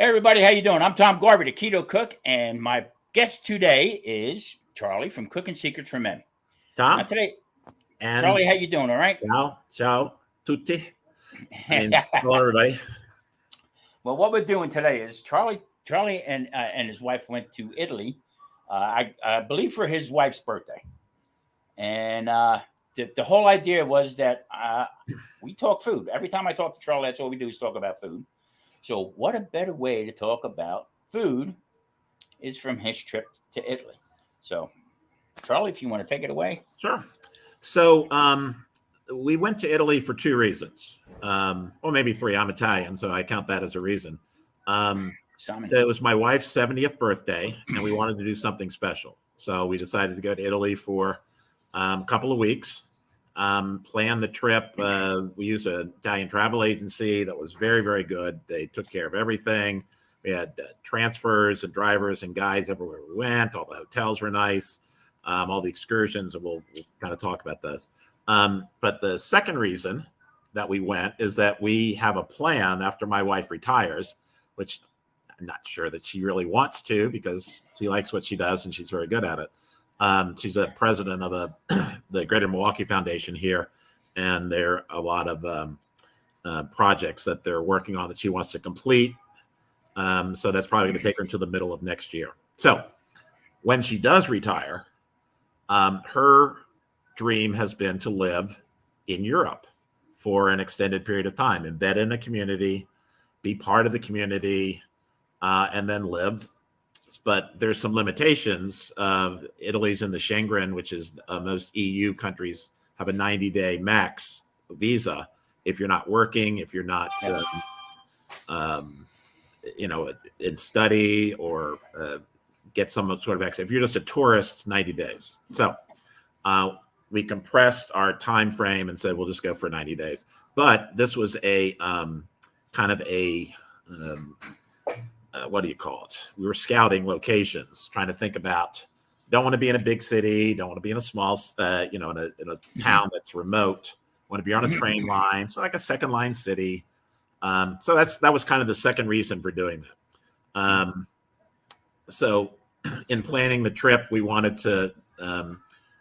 Hey everybody, how you doing? I'm Tom Garvey, the Keto Cook, and my guest today is Charlie from Cooking Secrets for Men. Now Tom today, and Charlie, how you doing? All right? ciao tutti. Hello everybody. Well, what we're doing today is Charlie and his wife went to Italy. I believe for his wife's birthday, and the whole idea was that we talk food. Every time I talk to Charlie, that's all we do is talk about food. So, what a better way to talk about food is from his trip to Italy. So, Charlie, if you want to take it away. Sure. So we went to Italy for two reasons. Well, maybe three. I'm Italian, so I count that as a reason. So it was my wife's 70th birthday, and we wanted to do something special. So we decided to go to Italy for a couple of weeks. Plan the trip. We used an Italian travel agency that was very, very good. They took care of everything. We had transfers and drivers and guides everywhere we went. All the hotels were nice. All the excursions, and we'll kind of talk about this. But the second reason that we went is that we have a plan after my wife retires, which I'm not sure that she really wants to because she likes what she does and she's very good at it. She's a president of the Greater Milwaukee Foundation here, and there are a lot of projects that they're working on that she wants to complete. So that's probably going to take her until the middle of next year. So when she does retire, her dream has been to live in Europe for an extended period of time, embed in a community, be part of the community, and then live. But there's some limitations. Italy's in the Schengen, which is most EU countries have a 90-day max visa. If you're not working, if you're not, in study or get some sort of access. If you're just a tourist, 90 days. So we compressed our time frame and said we'll just go for 90 days. But this was a kind of a what do you call it? We were scouting locations, trying to think about. Don't want to be in a big city. Don't want to be in a small, in a town that's remote. Want to be on a train line, so like a second line city. So that was kind of the second reason for doing that. So in planning the trip, we wanted to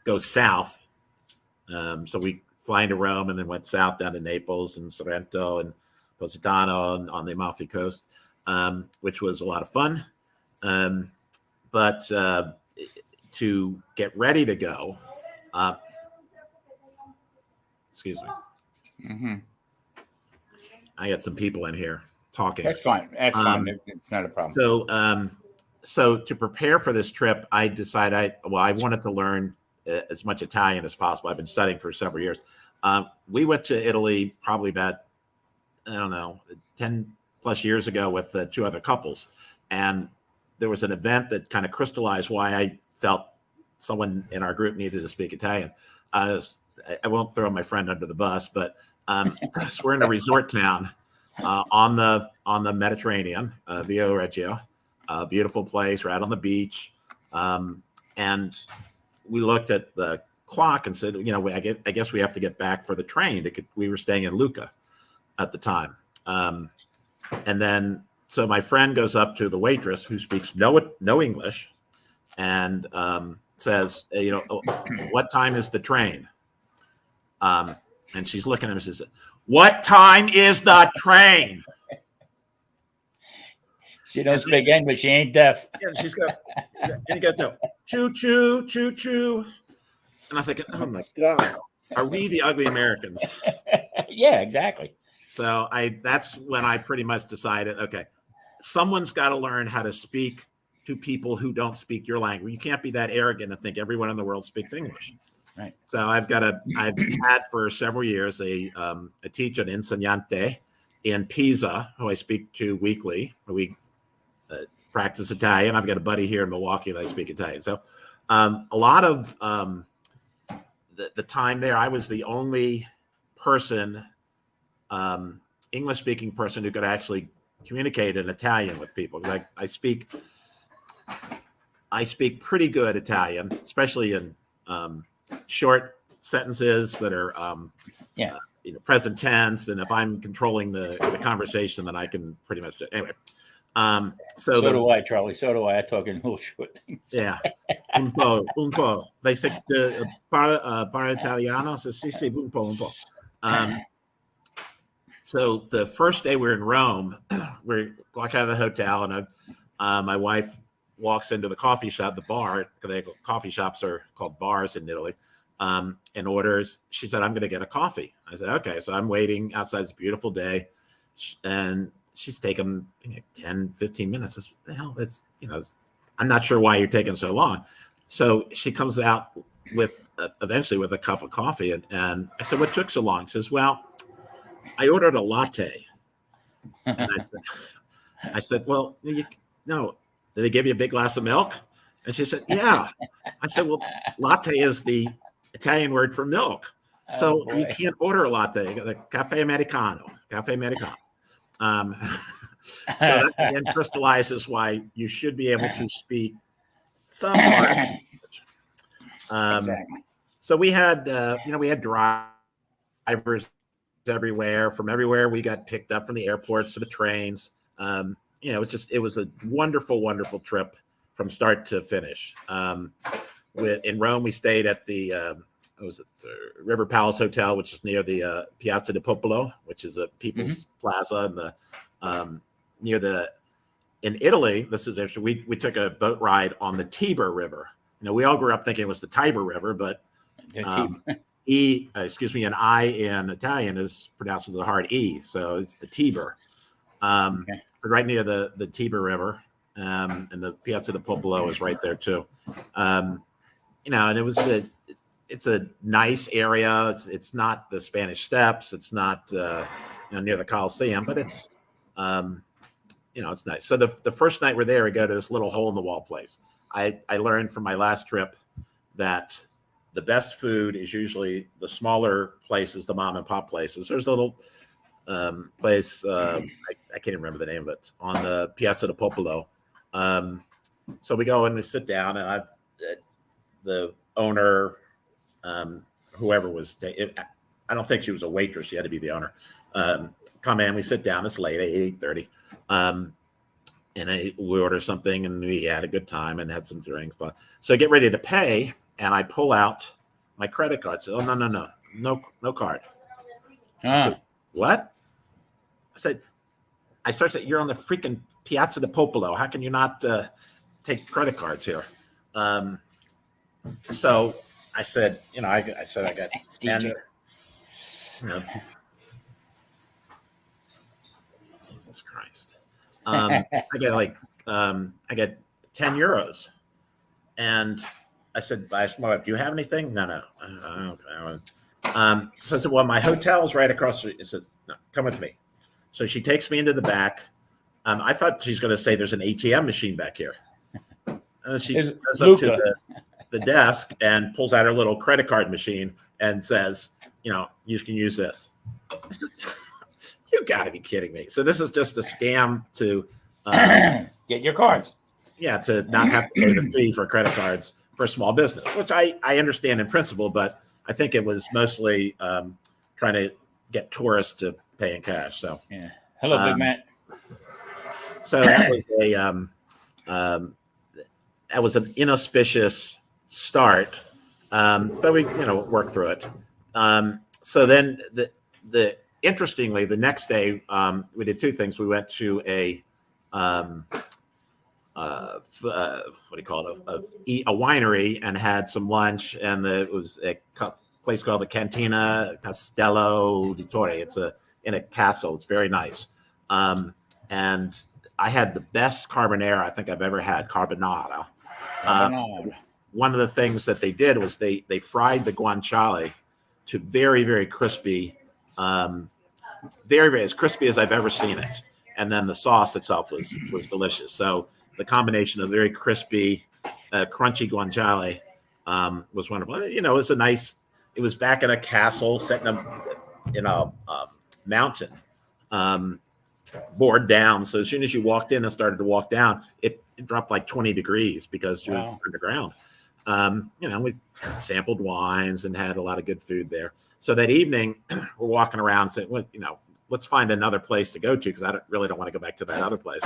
go south. So we fly into Rome and then went south down to Naples and Sorrento and Positano on the Amalfi Coast, which was a lot of fun. But to get ready to go, excuse me. Mm-hmm. I got some people in here talking. That's fine. That's fine. It's not a problem. So to prepare for this trip, I decided I wanted to learn as much Italian as possible. I've been studying for several years. We went to Italy probably about, 10 plus years ago with two other couples. And there was an event that kind of crystallized why I felt someone in our group needed to speak Italian. I won't throw my friend under the bus, but so we're in a resort town on the Mediterranean, Via Reggio, a beautiful place right on the beach. And we looked at the clock and said, I guess we have to get back for the train. We were staying in Lucca at the time. And then, so my friend goes up to the waitress who speaks no English and says, what time is the train? And she's looking at him and says, what time is the train? She don't speak English. She ain't deaf. Yeah, she's got, and you got no choo choo choo choo. And I'm thinking, oh my God, are we the ugly Americans? Yeah, exactly. So that's when I pretty much decided, okay, someone's got to learn how to speak to people who don't speak your language. You can't be that arrogant and think everyone in the world speaks English. Right. So I've had for several years a teacher, an insegnante in Pisa, who I speak to weekly. We practice Italian. I've got a buddy here in Milwaukee that I speak Italian. So a lot of the time there, I was the only person, English-speaking person who could actually communicate in Italian with people. Like I speak pretty good Italian, especially in short sentences that are present tense. And if I'm controlling the conversation, then I can pretty much do it. Anyway, So do I, Charlie. So do I. I talk in little short things. Yeah, un po. They say para italiano, so sì, sì, un po. So the first day we're in Rome, we walk out of the hotel, and my wife walks into the coffee shop, the bar. Coffee shops are called bars in Italy, and orders. She said, "I'm going to get a coffee." I said, "Okay." So I'm waiting outside. It's a beautiful day, and she's taken 10, 15 minutes. What the hell? I'm not sure why you're taking so long. So she comes out with eventually with a cup of coffee, and I said, "What took so long?" She says, "Well, I ordered a latte." And I said, "Well, no, did they give you a big glass of milk?" And she said, "Yeah." I said, "Well, latte is the Italian word for milk. So you can't order a latte. You got a cafe americano. So that then crystallizes why you should be able to speak some part. Exactly. So we had drivers everywhere. From everywhere, we got picked up from the airports to the trains. It was a wonderful, wonderful trip from start to finish. In Rome, we stayed at the River Palace Hotel, which is near the Piazza del Popolo, which is a people's plaza, and in Italy, this is actually we took a boat ride on the Tiber River. We all grew up thinking it was the Tiber River, but an I in Italian is pronounced with a hard E, so it's the Tiber. Right near the Tiber River, and the Piazza del Popolo is right there too. And it's a nice area. It's not the Spanish Steps. It's not near the Coliseum, but it's it's nice. So the first night we're there, we go to this little hole in the wall place. I learned from my last trip that the best food is usually the smaller places, the mom and pop places. There's a little place, I can't even remember the name of it, on the Piazza del Popolo. So we go and we sit down, and the owner, whoever was, I don't think she was a waitress. She had to be the owner. Come in, we sit down. It's late, 8:30. And we order something, and we had a good time and had some drinks. So I get ready to pay, and I pull out my credit card. So, no card. I said, what? I start saying, you're on the freaking Piazza del Popolo. How can you not take credit cards here? So I said, I got 10. Jesus Christ. I get 10 euros. And I said, do you have anything? No. So I said, well, my hotel is right across the street. I said, no, come with me. So she takes me into the back. I thought she's going to say there's an ATM machine back here. And she goes up to the desk and pulls out her little credit card machine and says, you can use this. I said, you got to be kidding me. So this is just a scam to get your cards. Yeah, to not have to pay the fee for credit cards for a small business, which I understand in principle, but I think it was mostly trying to get tourists to pay in cash. So yeah. Hello, Big Matt. So that was an inauspicious start, but we worked through it. So then interestingly, the next day we did two things. We went to a winery and had some lunch, and it was a place called the Cantina Castello di Torre. It's in a castle. It's very nice. And I had the best carbonara I think I've ever had, carbonara. One of the things that they did was they fried the guanciale to very, very crispy, very, very as crispy as I've ever seen it. And then the sauce itself was delicious. So the combination of very crispy, crunchy guanciale was wonderful. It was back in a castle set in a mountain, bored down. So as soon as you walked in and started to walk down, it dropped like 20 degrees because you're underground. We sampled wines and had a lot of good food there. So that evening, we're walking around saying, well, let's find another place to go to because I really don't want to go back to that other place.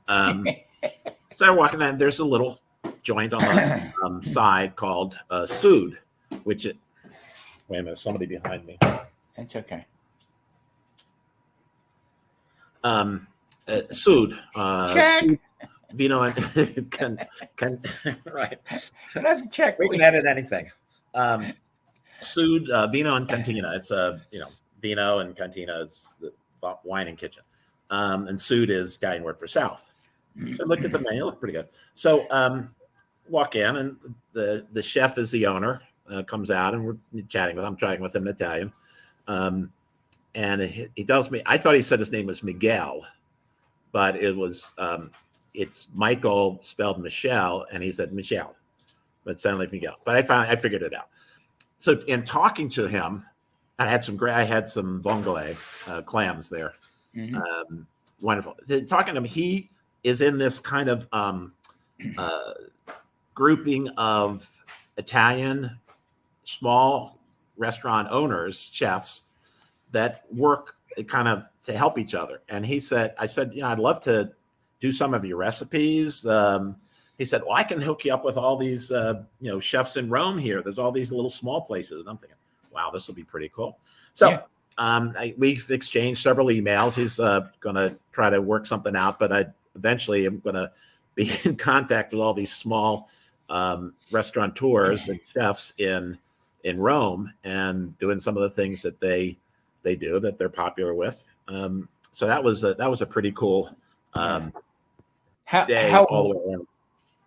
So we're walking down. There's a little joint on the side called Sood, which it. Wait a minute, somebody behind me. That's okay. Sood. Check. Sood, vino and can right. Can I have to check? We can edit anything. Sood, vino and cantina. It's vino and cantina is the wine and kitchen. And Sood is Italian word for south. So look at the menu, look pretty good. So walk in, and the chef is the owner, comes out, and we're chatting with him. I'm chatting with him in Italian. And he tells me, I thought he said his name was Miguel, but it's Michael spelled Michelle, and he said Michelle, but it sounded like Miguel. But I figured it out. So in talking to him, I had some vongole clams there. Mm-hmm. Wonderful. Talking to him, he is in this kind of grouping of Italian small restaurant owners, chefs, that work kind of to help each other. And I said, I'd love to do some of your recipes. He said, well, I can hook you up with all these, chefs in Rome here. There's all these little small places. And I'm thinking, wow, this will be pretty cool. So we've exchanged several emails. He's going to try to work something out, but eventually I'm going to be in contact with all these small restaurateurs and chefs in Rome, and doing some of the things that they do that they're popular with. So that was a pretty cool day all the way around.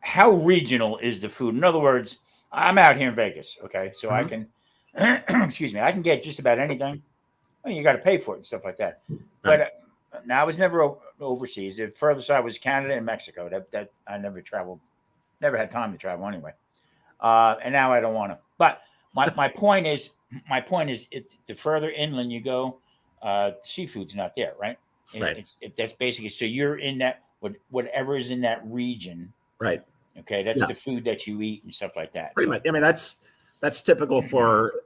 How regional is the food? In other words, I'm out here in Vegas, okay, so I can excuse me, I can get just about anything. Well, you got to pay for it and stuff like that. But now I was never overseas. The furthest I was Canada and Mexico. That I never traveled, never had time to travel anyway. And now I don't want to. But my point is, the further inland you go, seafood's not there, right? Right. That's basically, so you're in that, whatever is in that region. Right. Okay. That's the food that you eat and stuff like that. Pretty much. I mean, that's typical for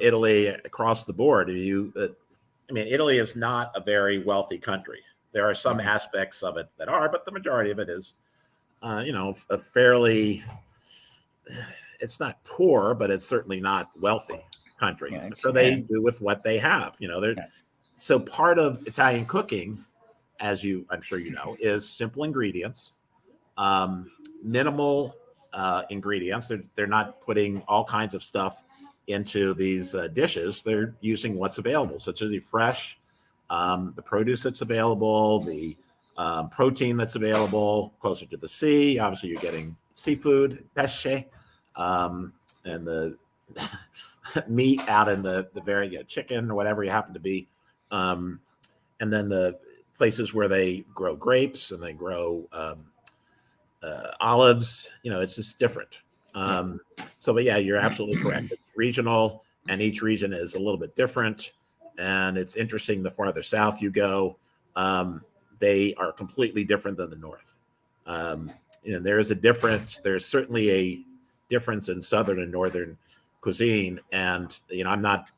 Italy across the board. Italy is not a very wealthy country. There are some aspects of it that are, but the majority of it is, a fairly, it's not poor, but it's certainly not wealthy country. Yeah, so they do with what they have. So part of Italian cooking, as I'm sure you know, is simple ingredients, minimal ingredients. They're not putting all kinds of stuff into these dishes. They're using what's available, such as the fresh, the produce that's available, the protein that's available closer to the sea. Obviously, you're getting seafood, pesce, and the meat out in the very chicken or whatever you happen to be. And then the places where they grow grapes and they grow olives, it's just different. But you're absolutely correct. It's regional, and each region is a little bit different. And it's interesting, the farther south you go, they are completely different than the north. There is a difference. There's certainly a difference in southern and northern cuisine. And, I'm not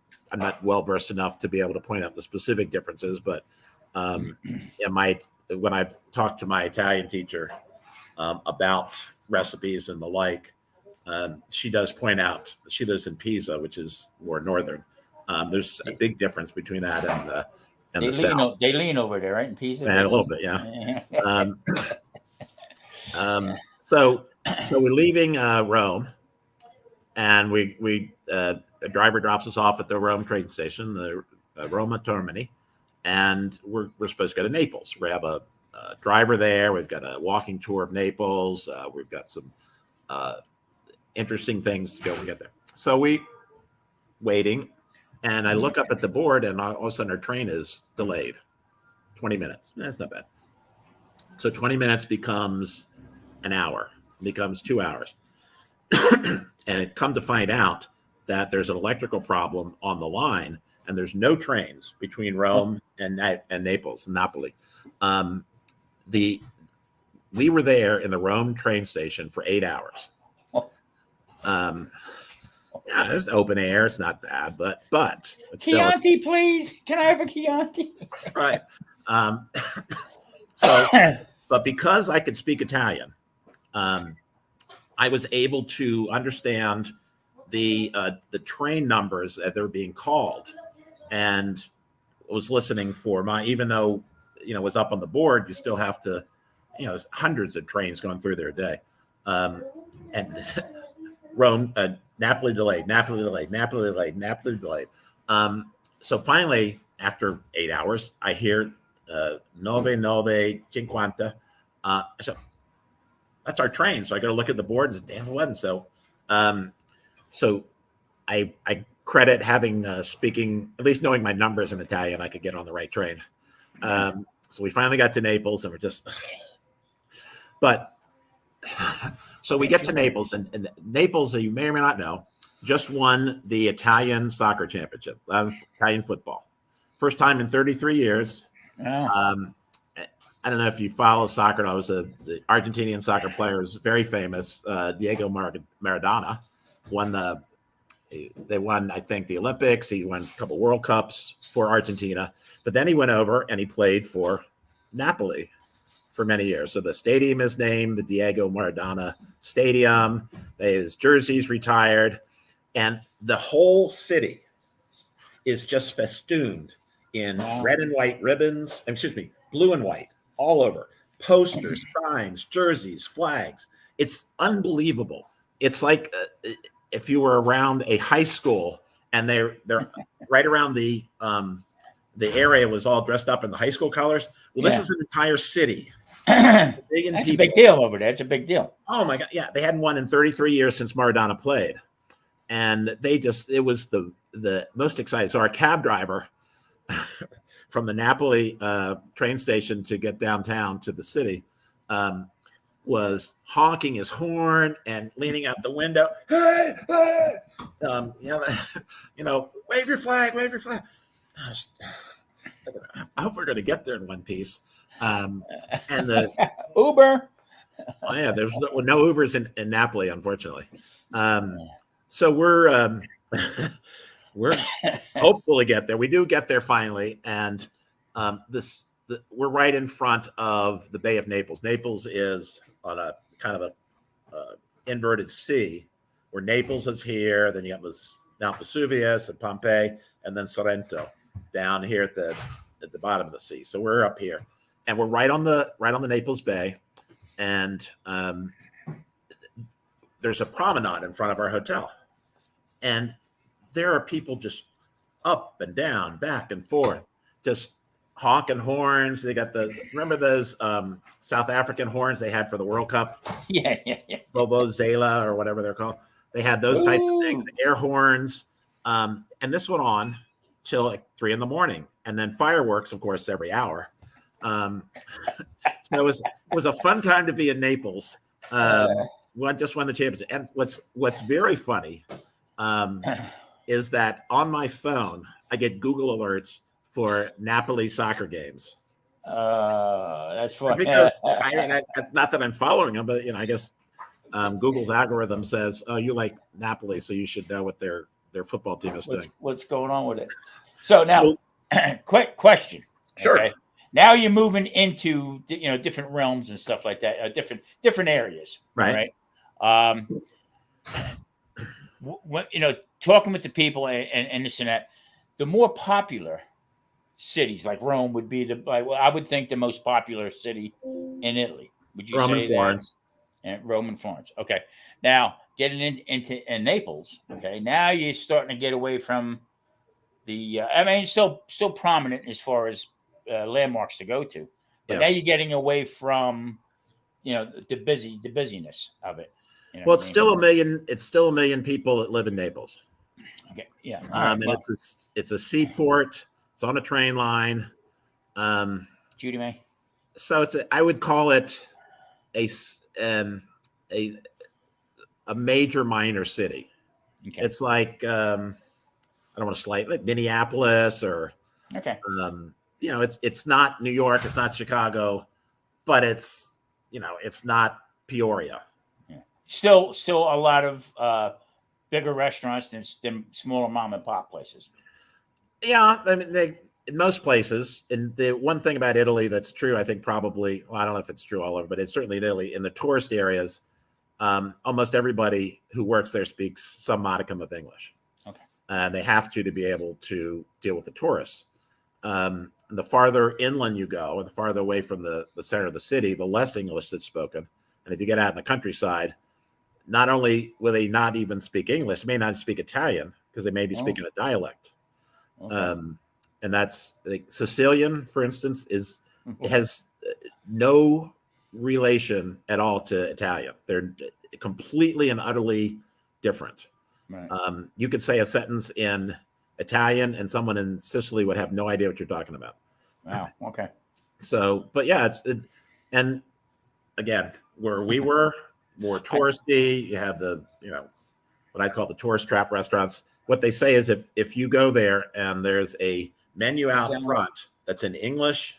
well versed enough to be able to point out the specific differences, but when I've talked to my Italian teacher about recipes and the like, she does point out, she lives in Pisa, which is more northern. There's a big difference between that and the south. They lean over there, right, in Pisa? And a little bit, yeah. So we're leaving Rome, and the driver drops us off at the Rome train station, the Roma Termini, and we're supposed to go to Naples. We have a driver there. We've got a walking tour of Naples. We've got some interesting things to go and get there. So we waiting, and I look up at the board, and all of a sudden our train is delayed 20 minutes. That's not bad. So 20 minutes becomes an hour, becomes 2 hours. And it come to find out that there's an electrical problem on the line, and there's no trains between Rome and Naples and Napoli. We were there in the Rome train station for 8 hours. There's open air. It's not bad, but Chianti, please. Can I have a Chianti? Right. But because I could speak Italian, I was able to understand the train numbers that they were being called, and was listening for my, even though it was up on the board, you still have to, there's hundreds of trains going through there a day, and Rome, Napoli delayed, Napoli delayed, Napoli delayed, Napoli delayed. So finally, after 8 hours, I hear 9:50. So that's our train. So I got to look at the board, and damn, it wasn't. So I credit having speaking, at least knowing my numbers in Italian, I could get on the right train. So we finally got to Naples, and we're just, but so we get to Naples, and Naples, you may or may not know, just won the Italian soccer championship, Italian football. First time in 33 years. Oh. I don't know if you follow soccer. I was the Argentinian soccer player, was very famous. Diego Maradona they won, I think, the Olympics. He won a couple World Cups for Argentina, but then he went over and he played for Napoli for many years. So the stadium is named the Diego Maradona Stadium. His jersey's retired, and the whole city is just festooned in red and white ribbons. Blue and white all over. Posters, signs, jerseys, flags. It's unbelievable. It's like if you were around a high school and they're right around the area was all dressed up in the high school colors. Well, this is an entire city. That's a big deal over there. It's a big deal. Oh my God. Yeah. They hadn't won in 33 years since Maradona played. And it was the most exciting. So our cab driver from the Napoli train station to get downtown to the city was honking his horn and leaning out the window. Hey, hey! Wave your flag, wave your flag. I hope we're going to get there in one piece. And the Uber. Oh yeah, there's no Ubers in Napoli, unfortunately. So we're hopeful to get there. We do get there finally, and we're right in front of the Bay of Naples. Naples is on a kind of a inverted C, where Naples is here. Then you have Mount Vesuvius and Pompeii, and then Sorrento down here at the bottom of the sea. So we're up here, and we're right on the Naples Bay, and there's a promenade in front of our hotel, and there are people just up and down, back and forth, just honking horns. They got remember those South African horns they had for the World Cup? Yeah. Vuvuzela or whatever they're called. They had those types of things, air horns. And this went on till like 3 a.m. And then fireworks, of course, every hour. So it was a fun time to be in Naples. Just won the championship. And what's very funny is that on my phone, I get Google alerts for Napoli soccer games. That's funny. Because not that I'm following them, but I guess Google's algorithm says, "Oh, you like Napoli, so you should know what their football team is doing." What's going on with it? So now, quick question. Sure. Okay? Now you're moving into different realms and stuff like that, different areas, right? Talking with the people and this and that, the more popular cities like Rome would be I would think the most popular city in Italy. Would you Rome say and Florence? And Rome and Florence. Okay. Now getting into Naples. Okay. Now you're starting to get away from the. Still prominent as far as landmarks to go to, but now you're getting away from the busyness of it. Well, it's still a million. It's still a million people that live in Naples. Okay. Yeah. And it's a seaport. It's on a train line. Judy May. So I would call it a major minor city. Okay. It's like I don't want to slight like Minneapolis or it's not New York, it's not Chicago, but it's not Peoria. Yeah. Still a lot of bigger restaurants than smaller mom and pop places. Yeah, I mean in most places, and the one thing about Italy that's true, I think probably, well, I don't know if it's true all over, but it's certainly in Italy, in the tourist areas, almost everybody who works there speaks some modicum of English. Okay. And they have to be able to deal with the tourists. The farther inland you go, or the farther away from the center of the city, the less English that's spoken. And if you get out in the countryside, not only will they not even speak English, they may not speak Italian because they may be speaking a dialect. Okay. And that's like Sicilian, for instance, has no relation at all to Italian. They're completely and utterly different. Right. You could say a sentence in Italian and someone in Sicily would have no idea what you're talking about. Wow. Okay. So, but yeah, and again, where we were more touristy, you have what I call the tourist trap restaurants. What they say is if you go there and there's a menu out front that's in English,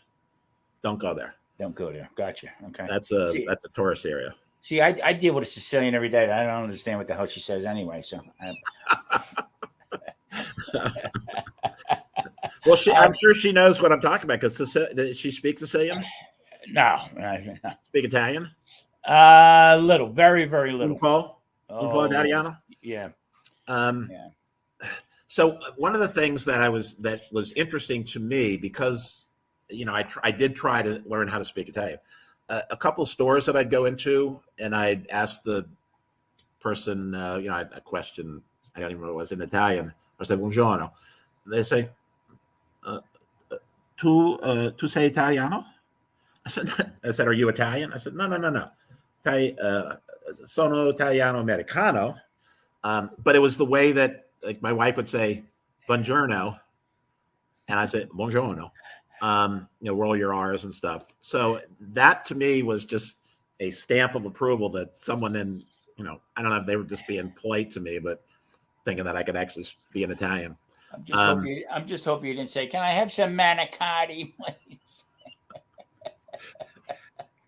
don't go there. Don't go there. Gotcha. Okay. That's a tourist area. See, I deal with a Sicilian every day. I don't understand what the hell she says anyway. So, well, I'm sure she knows what I'm talking about because she speaks Sicilian. No. Speak Italian. Little, very, very little. Un po' Italiano. Yeah. Yeah. So one of the things that was interesting to me, because I did try to learn how to speak Italian. A couple of stores that I'd go into, and I'd ask the person, a question. I don't even know what it was in Italian. I said, "Buongiorno." They say, "Tu sei Italiano?" I said, "Are you Italian?" I said, "No. Sono Italiano Americano." But it was the way that, like, my wife would say, "Buongiorno," and I said, "Buongiorno." Roll your R's and stuff. So that to me was just a stamp of approval that someone in, I don't know if they were just being polite to me, but thinking that I could actually be an Italian. I'm just hoping you didn't say, "Can I have some manicotti, please?"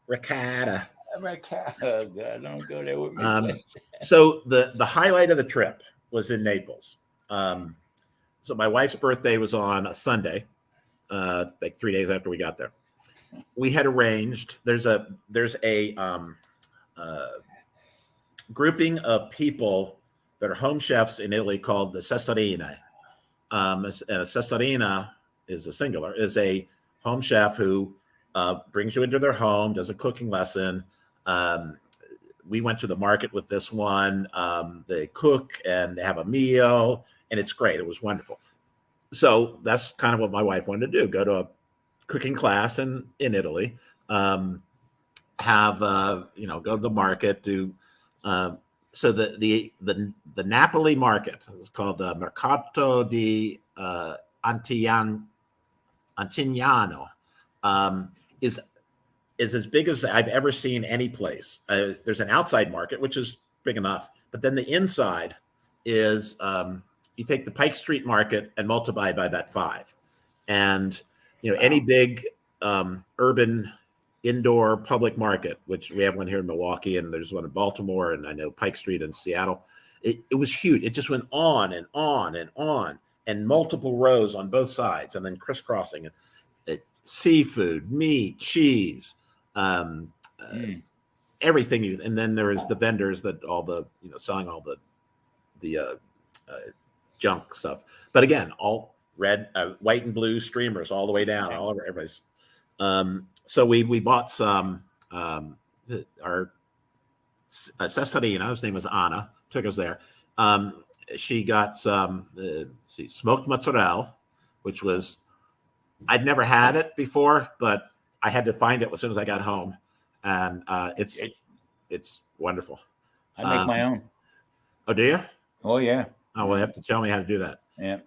Ricotta. Oh God, don't go there with me. So the highlight of the trip was in Naples. So my wife's birthday was on a Sunday. Like 3 days after we got there, we had arranged. There's a grouping of people that are home chefs in Italy called the Cesarina. And a Cesarina is a singular, is a home chef who brings you into their home, does a cooking lesson. We went to the market with this one. They cook and they have a meal, and it's great. It was wonderful. So that's kind of what my wife wanted to do: go to a cooking class in Italy, go to the market. So the Napoli market is called Mercato di Antignano. Is as big as I've ever seen any place. There's an outside market, which is big enough, but then the inside is. You take the Pike Street Market and multiply by about 5. And, any big urban indoor public market, which we have one here in Milwaukee, and there's one in Baltimore, and I know Pike Street in Seattle. It was huge. It just went on and on and on, and multiple rows on both sides, and then crisscrossing it. Seafood, meat, cheese, everything. And then there is the vendors that selling all the junk stuff, but again, all red, white and blue streamers all the way down, all over everybody's. So we bought some. Our Cesarina, his name was Anna, took us there. She got some smoked mozzarella, which was I'd never had it before, but I had to find it as soon as I got home, and it's wonderful. I make my own. Oh, do you? Oh yeah. Oh, well, you have to tell me how to do that. Yeah.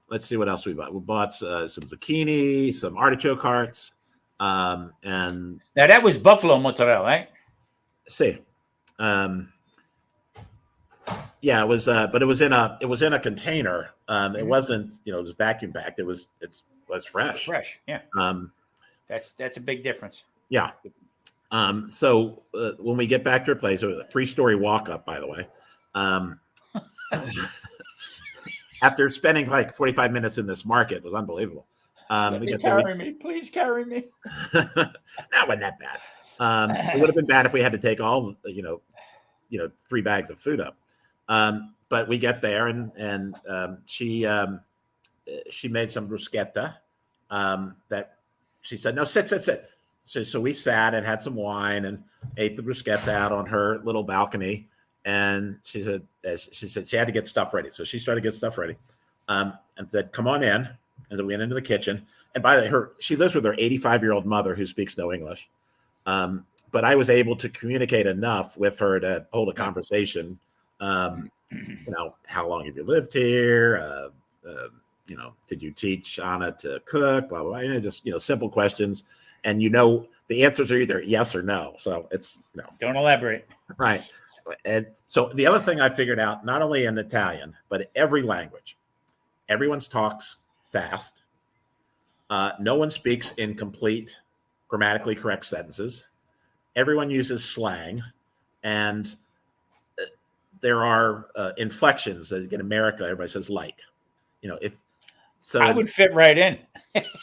Let's see what else we bought. We bought some zucchini, some artichoke hearts, and now that was buffalo mozzarella, right? See, yeah, it was, but it was in a container. It wasn't, it was vacuum packed. It was fresh. Fresh, yeah. That's a big difference. Yeah. So when we get back to her place, it was a 3-story walk up, by the way. After spending like 45 minutes in this market, it was unbelievable. Carry me, please carry me. That wasn't that bad. It would have been bad if we had to take all 3 bags of food up. But we get there, and she made some bruschetta that she said, no, sit. So we sat and had some wine and ate the bruschetta out on her little balcony. And she said she had to get stuff ready. So she started to get stuff ready, and said, come on in. And then we went into the kitchen. And by the way, she lives with her 85-year-old mother who speaks no English. But I was able to communicate enough with her to hold a conversation. How long have you lived here? Did you teach Anna to cook? Blah, blah, blah. Just, simple questions. And, the answers are either yes or no. So it's, Don't elaborate. Right. And so the other thing I figured out, not only in Italian, but in every language, everyone talks fast. No one speaks in complete grammatically correct sentences. Everyone uses slang, and there are inflections. In America, everybody says like. If so, I would fit right in.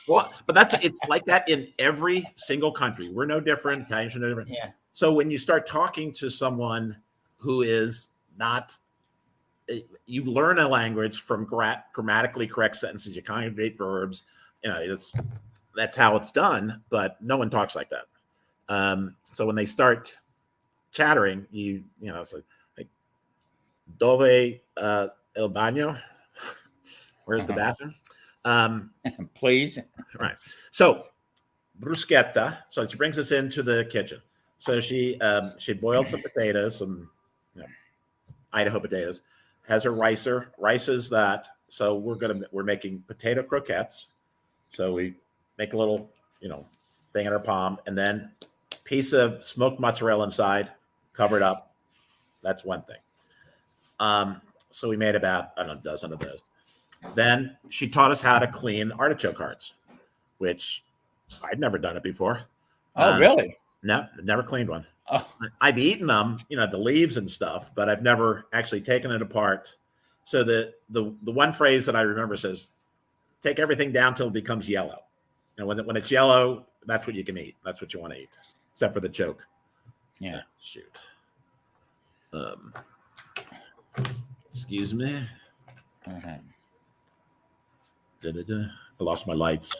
Well, but it's like that in every single country. We're no different. Italians are no different. Yeah. So when you start talking to someone who is not, you learn a language from grammatically correct sentences. You conjugate verbs. That's how it's done. But no one talks like that. So when they start chattering, it's like dove el baño? Where's the bathroom? Please. Right. So bruschetta. So she brings us into the kitchen. So she boiled some potatoes, some Idaho potatoes. Has her rices that. So we're making potato croquettes. So we make a little thing in our palm, and then piece of smoked mozzarella inside, cover it up. That's one thing. So we made about a dozen of those. Then she taught us how to clean artichoke hearts, which I'd never done it before. Oh, really? No, never cleaned one. Oh. I've eaten them, the leaves and stuff, but I've never actually taken it apart. So the one phrase that I remember says, take everything down till it becomes yellow. When it's yellow, that's what you can eat. That's what you want to eat, except for the choke. Yeah. Shoot. Excuse me. Okay. I lost my lights.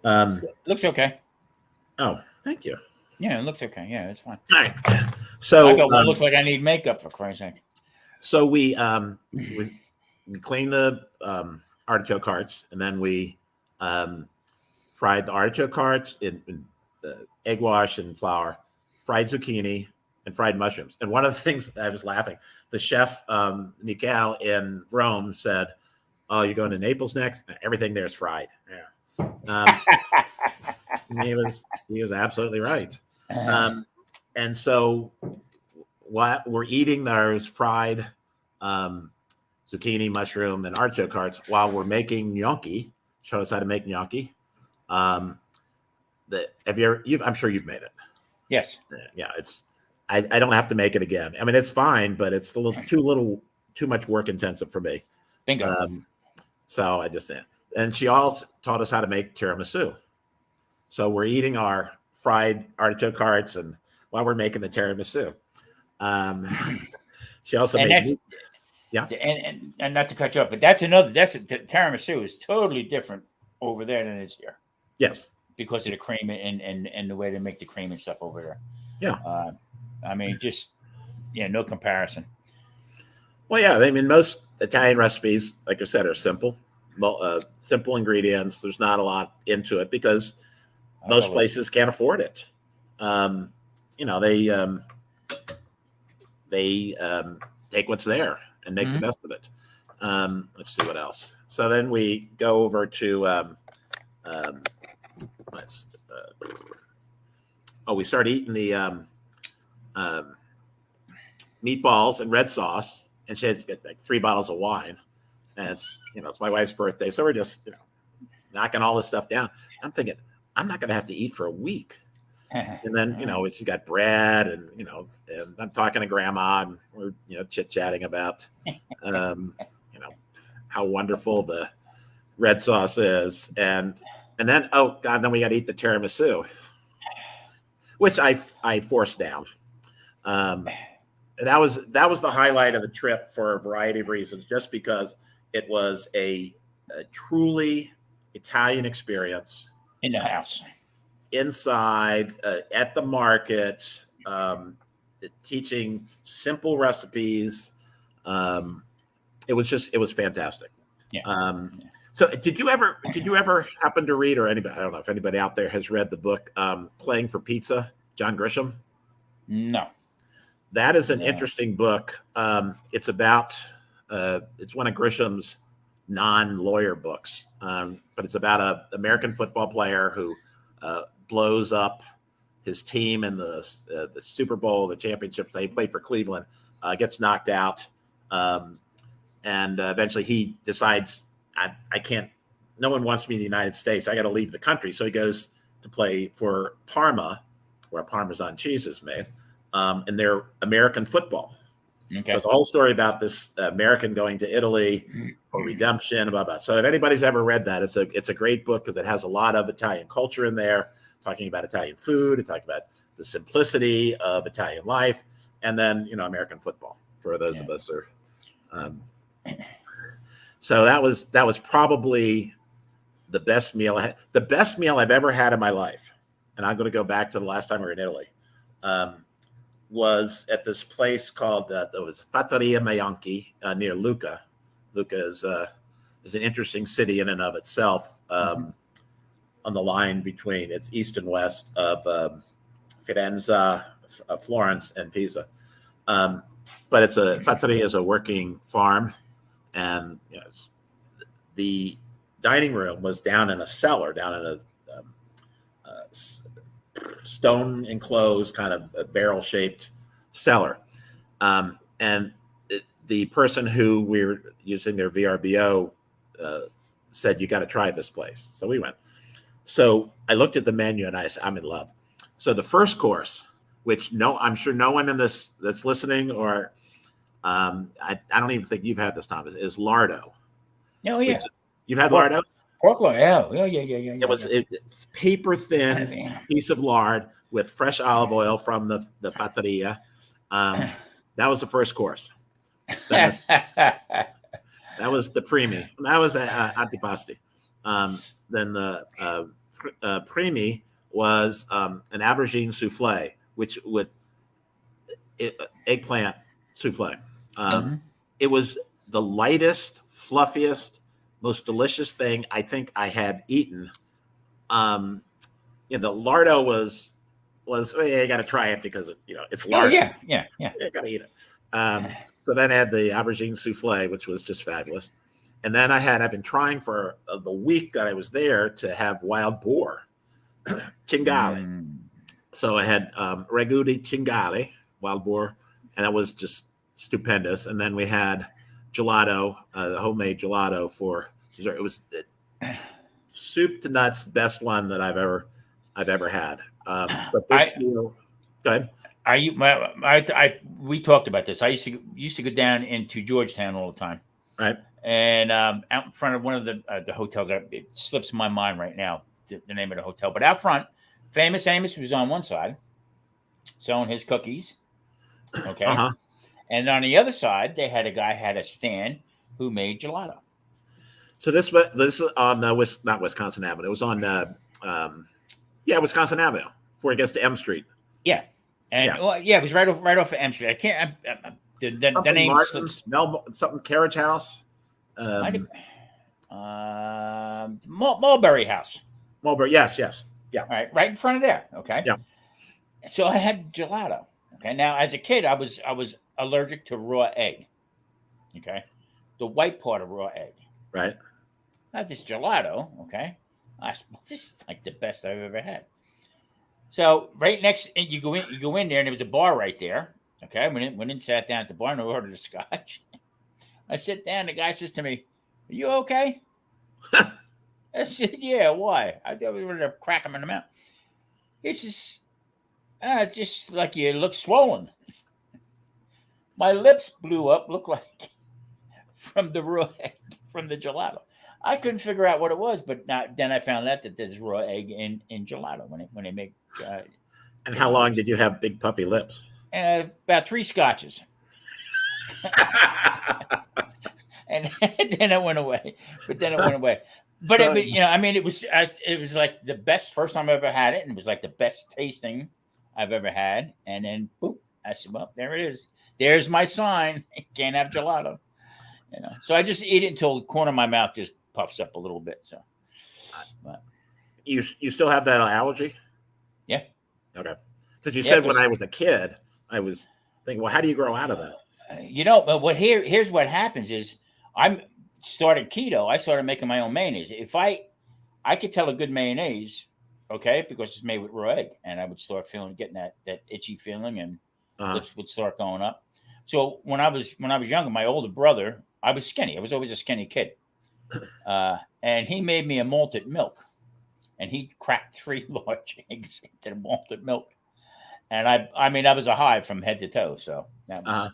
Looks okay. Oh, thank you. Yeah, it looks okay. Yeah, it's fine. All right. So I got one looks like I need makeup, for Christ's sake. So we cleaned the artichoke hearts, and then we fried the artichoke hearts in egg wash and flour, fried zucchini, and fried mushrooms. And one of the things I was laughing, the chef Michele in Rome said, "Oh, you're going to Naples next? Everything there is fried." Yeah. He was absolutely right. And so what we're eating those fried zucchini, mushroom, and artichoke hearts while we're making gnocchi. Show us how to make gnocchi. I'm sure you've made it. Yes. Yeah. I don't have to make it again. I mean, it's fine, but it's too much work intensive for me. Bingo. So I just, and she also taught us how to make tiramisu. So we're eating our fried artichoke hearts and while we're making the tiramisu. She also made and not to cut you up, but tiramisu is totally different over there than it is here. Yes. Because of the cream and the way they make the cream and stuff over there. Yeah. I mean, no comparison. Well, yeah. I mean, most Italian recipes, like I said, are simple. Simple ingredients. There's not a lot into it because most places can't afford it. They take what's there and make the best of it. Let's see what else. So then we go over to we start eating the meatballs and red sauce, and she has like 3 bottles of wine. And it's my wife's birthday, so we're just knocking all this stuff down. I'm thinking I'm not going to have to eat for a week. And then she's got bread, and and I'm talking to Grandma, and we're chit chatting about how wonderful the red sauce is, and then oh god, then we got to eat the tiramisu, which I forced down. That was the highlight of the trip for a variety of reasons, just because it was a truly Italian experience in the house, inside at the market, teaching simple recipes. It was fantastic. Yeah. So did you ever happen to read, or anybody, I don't know if anybody out there has read the book Playing for Pizza, John Grisham? No. That is an interesting book. It's about it's one of Grisham's non-lawyer books, but it's about an American football player who blows up his team in the Super Bowl, the championships. He played for Cleveland, gets knocked out, and eventually he decides, I can't. No one wants me in the United States. I got to leave the country. So he goes to play for Parma, where Parmesan cheese is made. And they're American football. Okay. So it's a whole story about this American going to Italy for redemption, blah, blah. So if anybody's ever read that, it's a great book because it has a lot of Italian culture in there, talking about Italian food, talking about the simplicity of Italian life, and then, American football for those of us who are. So that was probably the best meal I've ever had in my life. And I'm going to go back to the last time we were in Italy. Was at this place called it was Fattoria Meonchi near Lucca. Lucca is an interesting city in and of itself, on the line between it's east and west of Firenze, Florence, and Pisa. But it's Fattoria is a working farm, and the dining room was down in a cellar, down in a stone enclosed kind of a barrel shaped cellar. And the person who we were using their VRBO said, you got to try this place. So we went. So I looked at the menu and I said, I'm in love. So the first course, which I'm sure no one in this that's listening, or I don't even think you've had this, Tom, is lardo. Oh yeah. You've had lardo? Pork lard, yeah. It was a paper thin piece of lard with fresh olive oil from the fattoria. That was the first course. That was the primi. That was antipasti. Then the primi was an aubergine souffle, which with eggplant souffle. It was the lightest, fluffiest, most delicious thing I think I had eaten. The lardo was you got to try it because it's lardo. Oh, yeah. You got to eat it. So then I had the aubergine souffle, which was just fabulous. And then I've been trying for the week that I was there to have wild boar, cingale. So I had ragu di cingale, wild boar, and that was just stupendous. And then we had gelato, the homemade gelato for dessert. It was soup to nuts, best one that I've ever had. But this meal, go ahead. We talked about this. I used to go down into Georgetown all the time, right? And out in front of one of the hotels, it slips my mind right now the name of the hotel, but out front, Famous Amos was on one side, selling his cookies. Okay, and on the other side, they had a guy had a stand who made gelato. So this is on not Wisconsin Avenue. It was on Wisconsin Avenue before it gets to M Street. Yeah, and it was right off of M Street. I can't. The name Martin's, something Carriage House. Mulberry House. Mulberry, yes, yeah. All right in front of there. Okay. Yeah. So I had gelato. Okay. Now, as a kid, I was allergic to raw egg. Okay, the white part of raw egg. Right. I had this gelato. Okay. This is like the best I've ever had. So right next, and you go in there, and there was a bar right there. Okay, I went in, sat down at the bar, and I ordered a scotch. I sit down. The guy says to me, "Are you okay?" I said, "Yeah. Why?" I thought we were going to crack him in the mouth. He says, "Just like you look swollen." My lips blew up. Looked like from the raw egg, from the gelato. I couldn't figure out what it was, but then I found out that there's raw egg in gelato when they make. And how long did you have big puffy lips? About 3 scotches. And then it went away. But I mean, it was like the best first time I ever had it, and it was like the best tasting I've ever had. And then, boop, I said, well, there it is. There's my sign. Can't have gelato. So I just eat it until the corner of my mouth just puffs up a little bit. So, but. You still have that allergy? Yeah. Okay. Because you said when I was a kid, I was thinking, well, how do you grow out of that? But here's what happens is I started keto. I started making my own mayonnaise. If I could tell a good mayonnaise, okay, because it's made with raw egg, and I would start getting that itchy feeling, and lips would start going up. So when I was younger, my older brother, I was skinny. I was always a skinny kid, and he made me a malted milk, and he cracked 3 large eggs into the malted milk, and I mean, I was a high from head to toe. So that was.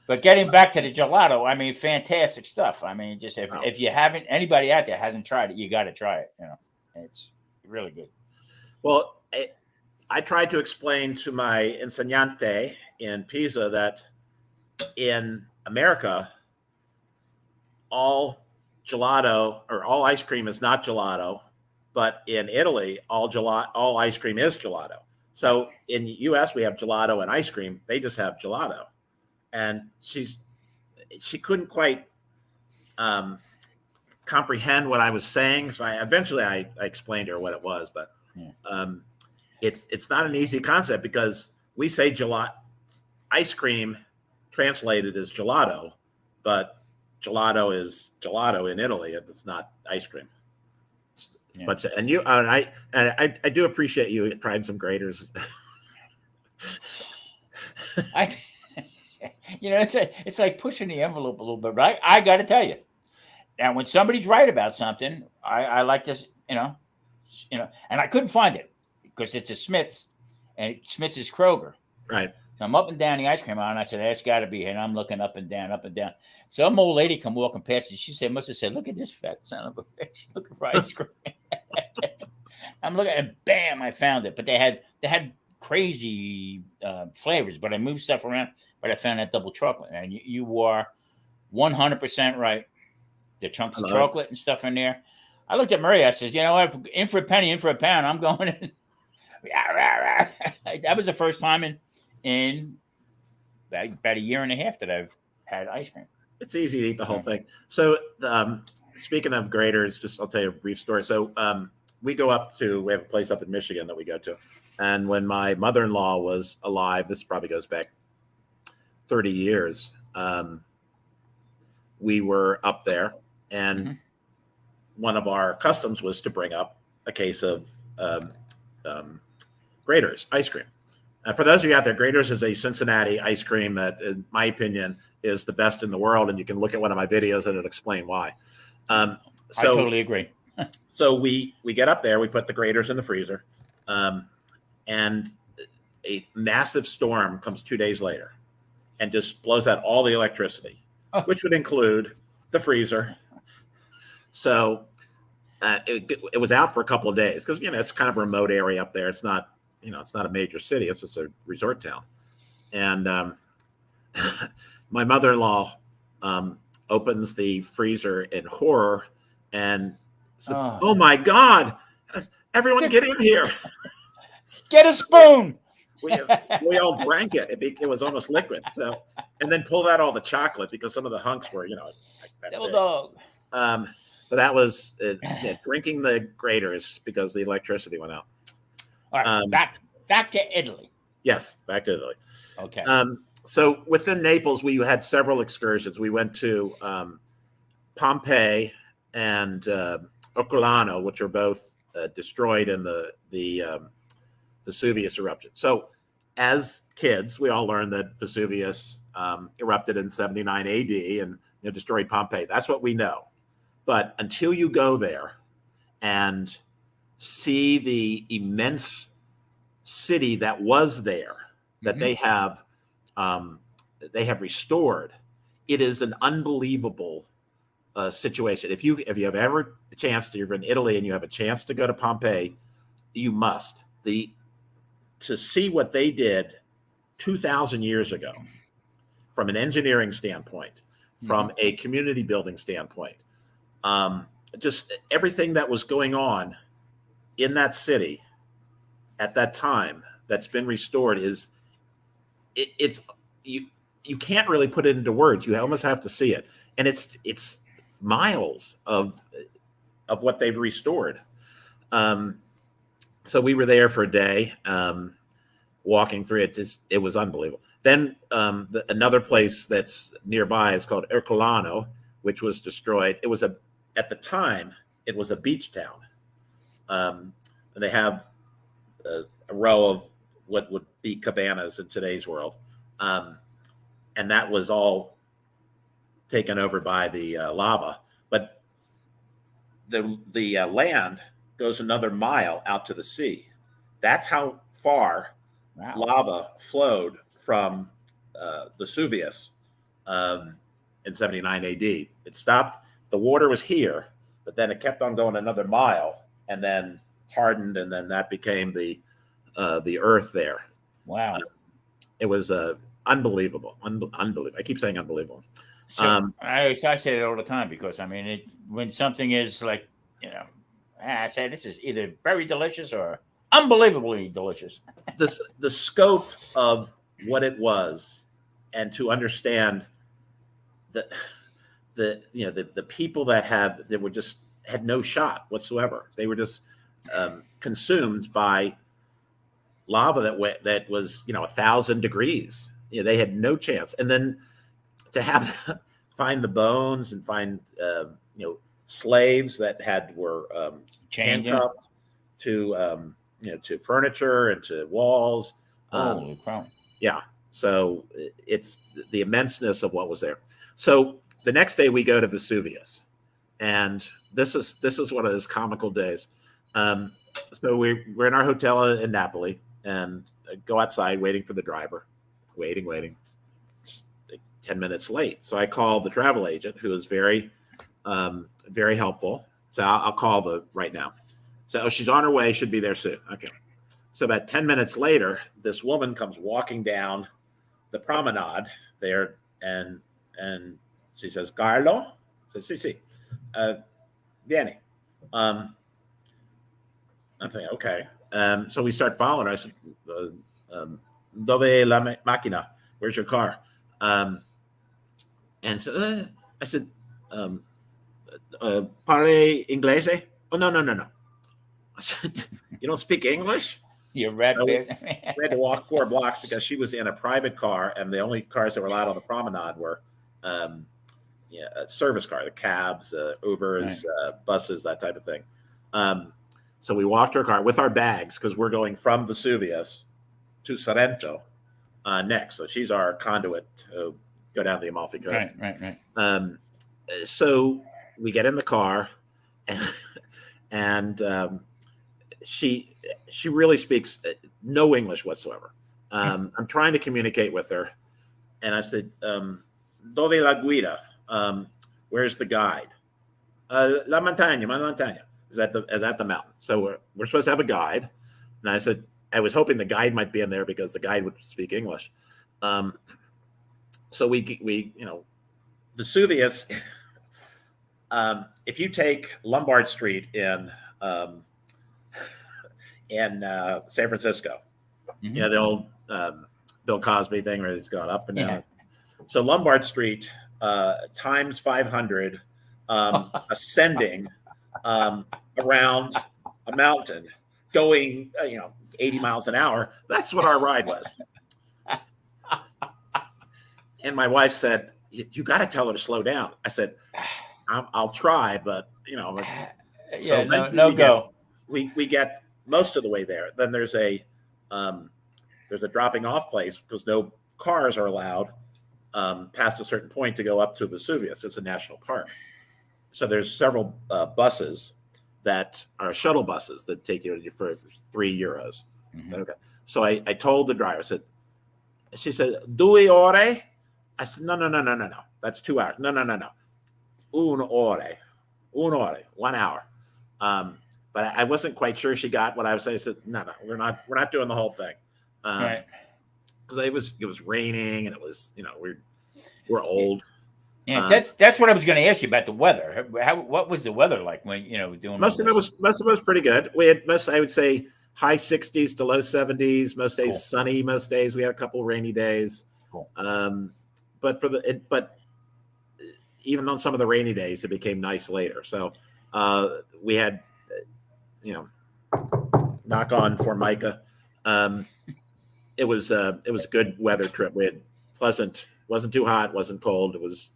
But getting back to the gelato, I mean, fantastic stuff. I mean, just if you haven't, anybody out there hasn't tried it, you got to try it. It's really good. Well, I tried to explain to my insegnante in Pisa that in America, all gelato or all ice cream is not gelato, but in Italy, all ice cream is gelato. So in the U.S., we have gelato and ice cream. They just have gelato. And she couldn't quite comprehend what I was saying. So eventually I explained to her what it was, but it's not an easy concept because we say gelato, ice cream translated as gelato, but gelato is gelato in Italy. It's not ice cream. Yeah. But I do appreciate you trying some graters. It's like pushing the envelope a little bit, right? I got to tell you, now when somebody's right about something, I like this, and I couldn't find it because it's a Smith's, and Smith's is Kroger, right? So I'm up and down the ice cream aisle, and I said, "That's got to be here." And I'm looking up and down, up and down. Some old lady come walking past, and she must have said, "Look at this fat son of a bitch looking for ice cream." I'm looking, and bam, I found it. But they had crazy flavors, but I moved stuff around. But I found that double chocolate, and you are 100% right. The chunks of chocolate and stuff in there. I looked at Maria. I says, "You know what? In for a penny, in for a pound. I'm going in." That was the first time in about a year and a half that I've had ice cream. It's easy to eat the whole thing. So speaking of graters, I'll tell you a brief story. So we have a place up in Michigan that we go to. And when my mother-in-law was alive, this probably goes back 30 years, we were up there, and one of our customs was to bring up a case of Graeter's ice cream. For those of you out there, Graeter's is a Cincinnati ice cream that, in my opinion, is the best in the world, and you can look at one of my videos and it'll explain why. I totally agree. So we get up there, we put the Graeter's in the freezer, and a massive storm comes 2 days later and just blows out all the electricity, which would include the freezer. So it was out for a couple of days because, it's kind of a remote area up there. It's not, it's not a major city. It's just a resort town. And my mother-in-law opens the freezer in horror and said, "Oh my God, everyone get in here. Get a spoon." We all drank it. It was almost liquid. So, and then pulled out all the chocolate because some of the hunks were, Devil dog. But that was drinking the Graeter's because the electricity went out. All right, back to Italy. Yes, back to Italy. Okay. So within Naples, we had several excursions. We went to Pompeii and Ocolano, which are both destroyed in the Vesuvius eruption. So as kids, we all learned that Vesuvius erupted in 79 AD and destroyed Pompeii. That's what we know. But until you go there and see the immense city that was there, that they have restored, it is an unbelievable situation. If you have ever a chance to, you're in Italy and you have a chance to go to Pompeii, you must. To see what they did 2,000 years ago, from an engineering standpoint, from a community building standpoint, just everything that was going on in that city at that time that's been restored it's you can't really put it into words. You almost have to see it, and it's miles of what they've restored. So we were there for a day, walking through it. It was unbelievable. Then another place that's nearby is called Ercolano, which was destroyed. It was at the time it was a beach town. And they have a row of what would be cabanas in today's world, and that was all taken over by the lava. But the land goes another mile out to the sea. That's how far lava flowed from Vesuvius in 79 AD. It stopped. The water was here, but then it kept on going another mile, and then hardened, and then that became the earth there. Wow. It was unbelievable. Unbelievable. I keep saying unbelievable. So I say it all the time because I mean, when something is like, I say this is either very delicious or unbelievably delicious. The scope of what it was, and to understand the people that had no shot whatsoever. They were just consumed by lava that was 1,000 degrees. They had no chance. And then to find the bones and find slaves that were handcuffed to furniture and to walls. Holy crap! Yeah. So it's the immenseness of what was there. So the next day we go to Vesuvius, and this is one of those comical days. So we're in our hotel in Napoli and go outside waiting for the driver, waiting, 10 minutes late. So I call the travel agent, who is very, very helpful. So I'll call right now. So she's on her way, should be there soon. Okay. So about 10 minutes later, this woman comes walking down the promenade there, and she says, "Carlo?" I said, "Si. Vieni." I'm thinking, okay. So we start following her. I said, "Dove la macchina? Where's your car?" And so I said, "Parle inglese?" "Oh, no. I said, "You don't speak English?" You're red. We had to walk 4 blocks because she was in a private car, and the only cars that were allowed on the promenade were a service car, the cabs, Ubers, buses, that type of thing. So we walked her car with our bags because we're going from Vesuvius to Sorrento next. So she's our conduit to go down the Amalfi Coast. Right. So we get in the car, and she really speaks no English whatsoever. I'm trying to communicate with her, and I said, "Dove la guida? Where's the guide?" La montagna is at the mountain. So we're supposed to have a guide, and I said I was hoping the guide might be in there because the guide would speak English. So we Vesuvius. If you take Lombard Street in San Francisco, the old Bill Cosby thing where it's gone up and down. So Lombard Street times 500, ascending around a mountain, going 80 miles an hour. That's what our ride was. And my wife said, "You got to tell her to slow down." I said, I'll try, but no go. We get most of the way there. Then there's a dropping off place because no cars are allowed past a certain point to go up to Vesuvius. It's a national park. So there's several buses that are shuttle buses that take you for €3. Okay. So I told the driver, she said, 2 ore? I said, no. That's 2 hours. No. un ore, 1 hour. But I wasn't quite sure she got what I was saying. I said, no, we're not doing the whole thing. Right. Because it was raining and it was, we're old. Yeah, that's what I was going to ask you about the weather. What was the weather like when doing most of it was pretty good. We had I would say high 60s to low 70s. Most days sunny. Most days we had a couple rainy days. Cool. But even on some of the rainy days, it became nice later. So we had, knock on Formica. It was a good weather trip. We had pleasant. Wasn't too hot. Wasn't cold. It was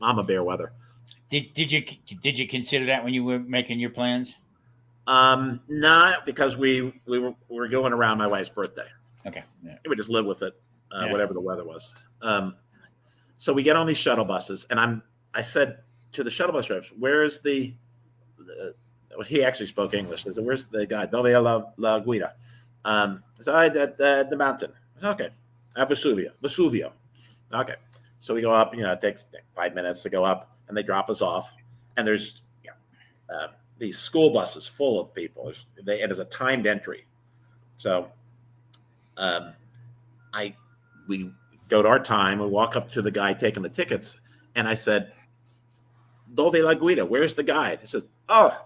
mama bear weather. Did you consider that when you were making your plans? Not because we were going around my wife's birthday. Okay. Yeah. We just live with it, whatever the weather was. So we get on these shuttle buses, and I said to the shuttle bus driver, "Where's the?" He actually spoke English. I said, "Where's the guy? Dove la guida?" So at the mountain. Okay, at Vesuvio. Okay, so we go up. It takes 5 minutes to go up, and they drop us off. And there's these school buses full of people. It is a timed entry. So we go to our time. We walk up to the guy taking the tickets, and I said, "Dove la guida? Where's the guide?" He says, "Oh,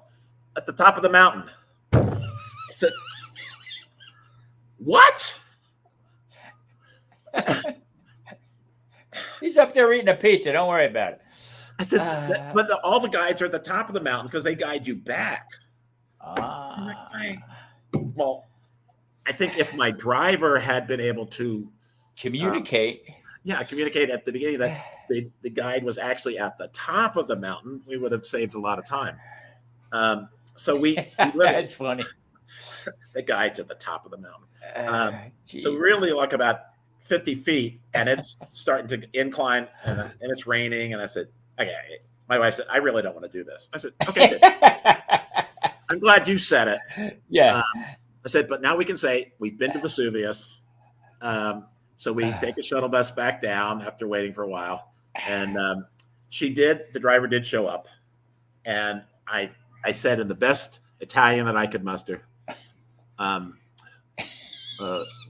at the top of the mountain." I said, "What?" He's up there eating a pizza. Don't worry about it. I said, "But all the guides are at the top of the mountain because they guide you back." Well, I think if my driver had been able to communicate, communicate at the beginning that the guide was actually at the top of the mountain, we would have saved a lot of time. So we that's funny. The guide's at the top of the mountain. So we really look about 50 feet, and it's starting to incline, and it's raining. And I said, "Okay." My wife said, "I really don't want to do this." I said, "Okay, I'm glad you said it." Yeah. I said, "But now we can say we've been to Vesuvius." So we take a shuttle bus back down after waiting for a while, and the driver did show up, and I said in the best Italian that I could muster,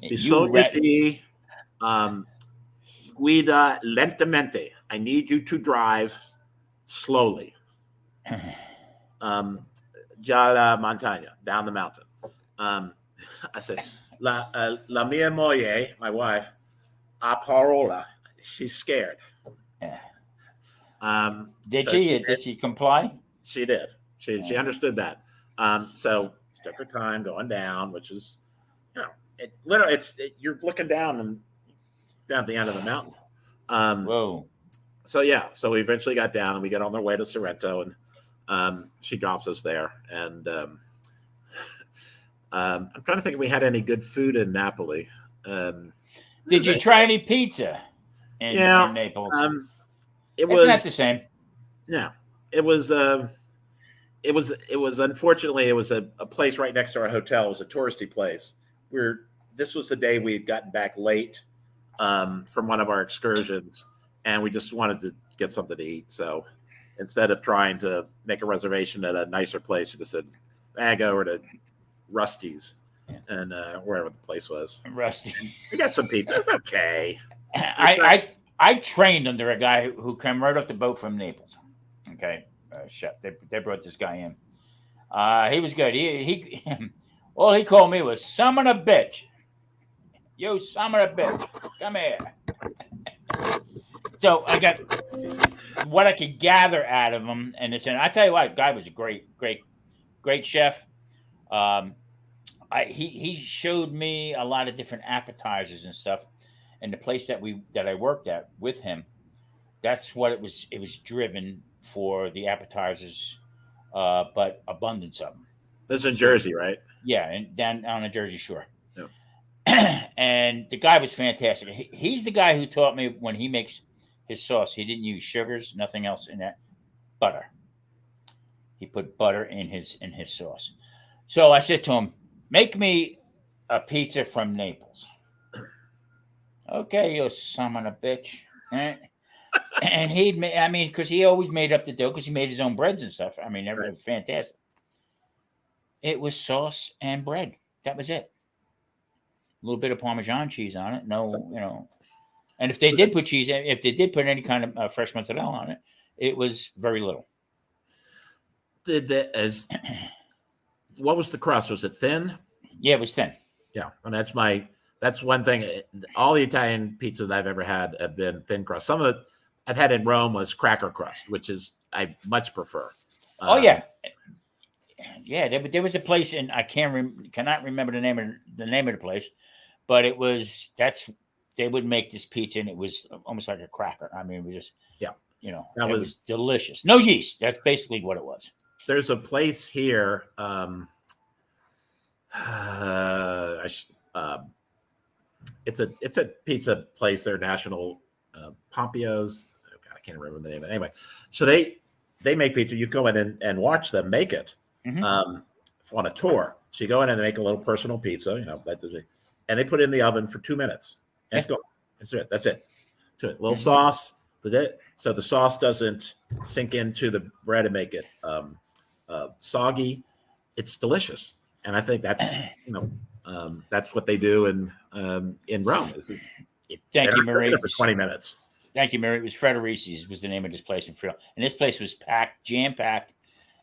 "Bisogna di guida lentamente. I need you to drive slowly. Già la montagna, down the mountain." I said, La mia moglie, my wife, a parola. She's scared. Did she comply? She did. She understood that. So she took her time going down, which is, you're looking down and down at the end of the mountain. Whoa. So we eventually got down, and we get on our way to Sorrento, and she drops us there. And I'm trying to think if we had any good food in Napoli. Did you try any pizza in Naples? It's not the same. No, it was unfortunately, it was a place right next to our hotel. It was a touristy place. This was the day we had gotten back late from one of our excursions, and we just wanted to get something to eat. So instead of trying to make a reservation at a nicer place, we just said, go over to Rusty's and wherever the place was. Rusty. We got some pizza. It's okay. I trained under a guy who came right off the boat from Naples. Okay, chef. They brought this guy in. He was good. He all he called me was "son of a bitch." You son of a bitch, come here. So I got what I could gather out of him, and I tell you what, the guy was a great chef. He showed me a lot of different appetizers and stuff, and the place that I worked at with him, that's what it was. It was driven for the appetizers, but abundance of them. This is in Jersey, right? Yeah, and down on the Jersey Shore. Yeah. And the guy was fantastic. He's the guy who taught me when he makes his sauce, he didn't use sugars, nothing else in that. Butter. He put butter in his sauce. So I said to him, "Make me a pizza from Naples." Okay, you son of a bitch. And he'd made, I mean, because he always made up the dough because he made his own breads and stuff. I mean, everything was fantastic. It was sauce and bread. That was it. A little bit of Parmesan cheese on it. No, you know. And if they did put cheese, if they did put any kind of fresh mozzarella on it, it was very little. What was the crust? Was it thin? Yeah, it was thin. Yeah, and that's one thing. All the Italian pizza that I've ever had have been thin crust. Some of it I've had in Rome was cracker crust, which is I much prefer. Oh yeah, yeah. There was a place in I cannot remember the name of the place, but it was they would make this pizza and it was almost like a cracker. I mean, it was just you know, that was delicious. No yeast. That's basically what it was. There's a place here. It's a pizza place. They're National Pompio's. Oh God, I can't remember the name of it. Anyway, so they make pizza. You go in and watch them make it on a tour. So you go in and they make a little personal pizza, you know, and they put it in the oven for 2 minutes. And it's gone. That's it. A little sauce. So the sauce doesn't sink into the bread and make it soggy. It's delicious, and I think that's that's what they do in Rome. Thank you, Murray. For 20 minutes. Thank you, Murray. It was Federici's was the name of this place in Freehold, and this place was jam packed.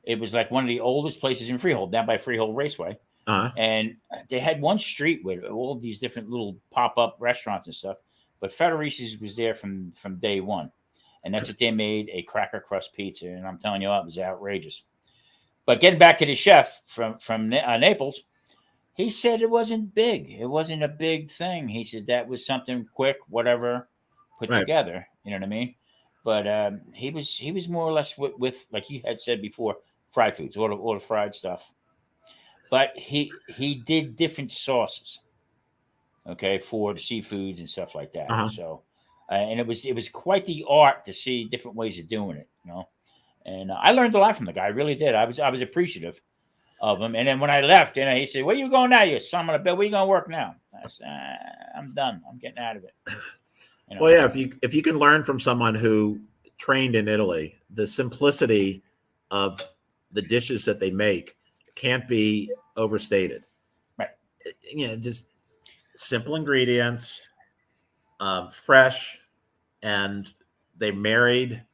It was like one of the oldest places in Freehold, down by Freehold Raceway. And they had one street with all of these different little pop up restaurants and stuff. But Federici's was there from day one, and that's what they made, a cracker crust pizza. And I'm telling you, it was outrageous. But getting back to the chef from Naples, he said it wasn't big. It wasn't a big thing. He said that was something quick, whatever, put together. You know what I mean? But he was more or less with like you had said before, fried foods, all the fried stuff. But he did different sauces, okay, for the seafoods and stuff like that. So, and it was quite the art to see different ways of doing it, you know. And I learned a lot from the guy. I really did. I was appreciative of him. And then when I left, you know, he said, "Where you going now? You son of a bitch. Where you going to work now?" I said, "I'm done. I'm getting out of it." You know? Well, yeah. If you can learn from someone who trained in Italy, the simplicity of the dishes that they make can't be overstated. Right. You know, just simple ingredients, fresh, and they married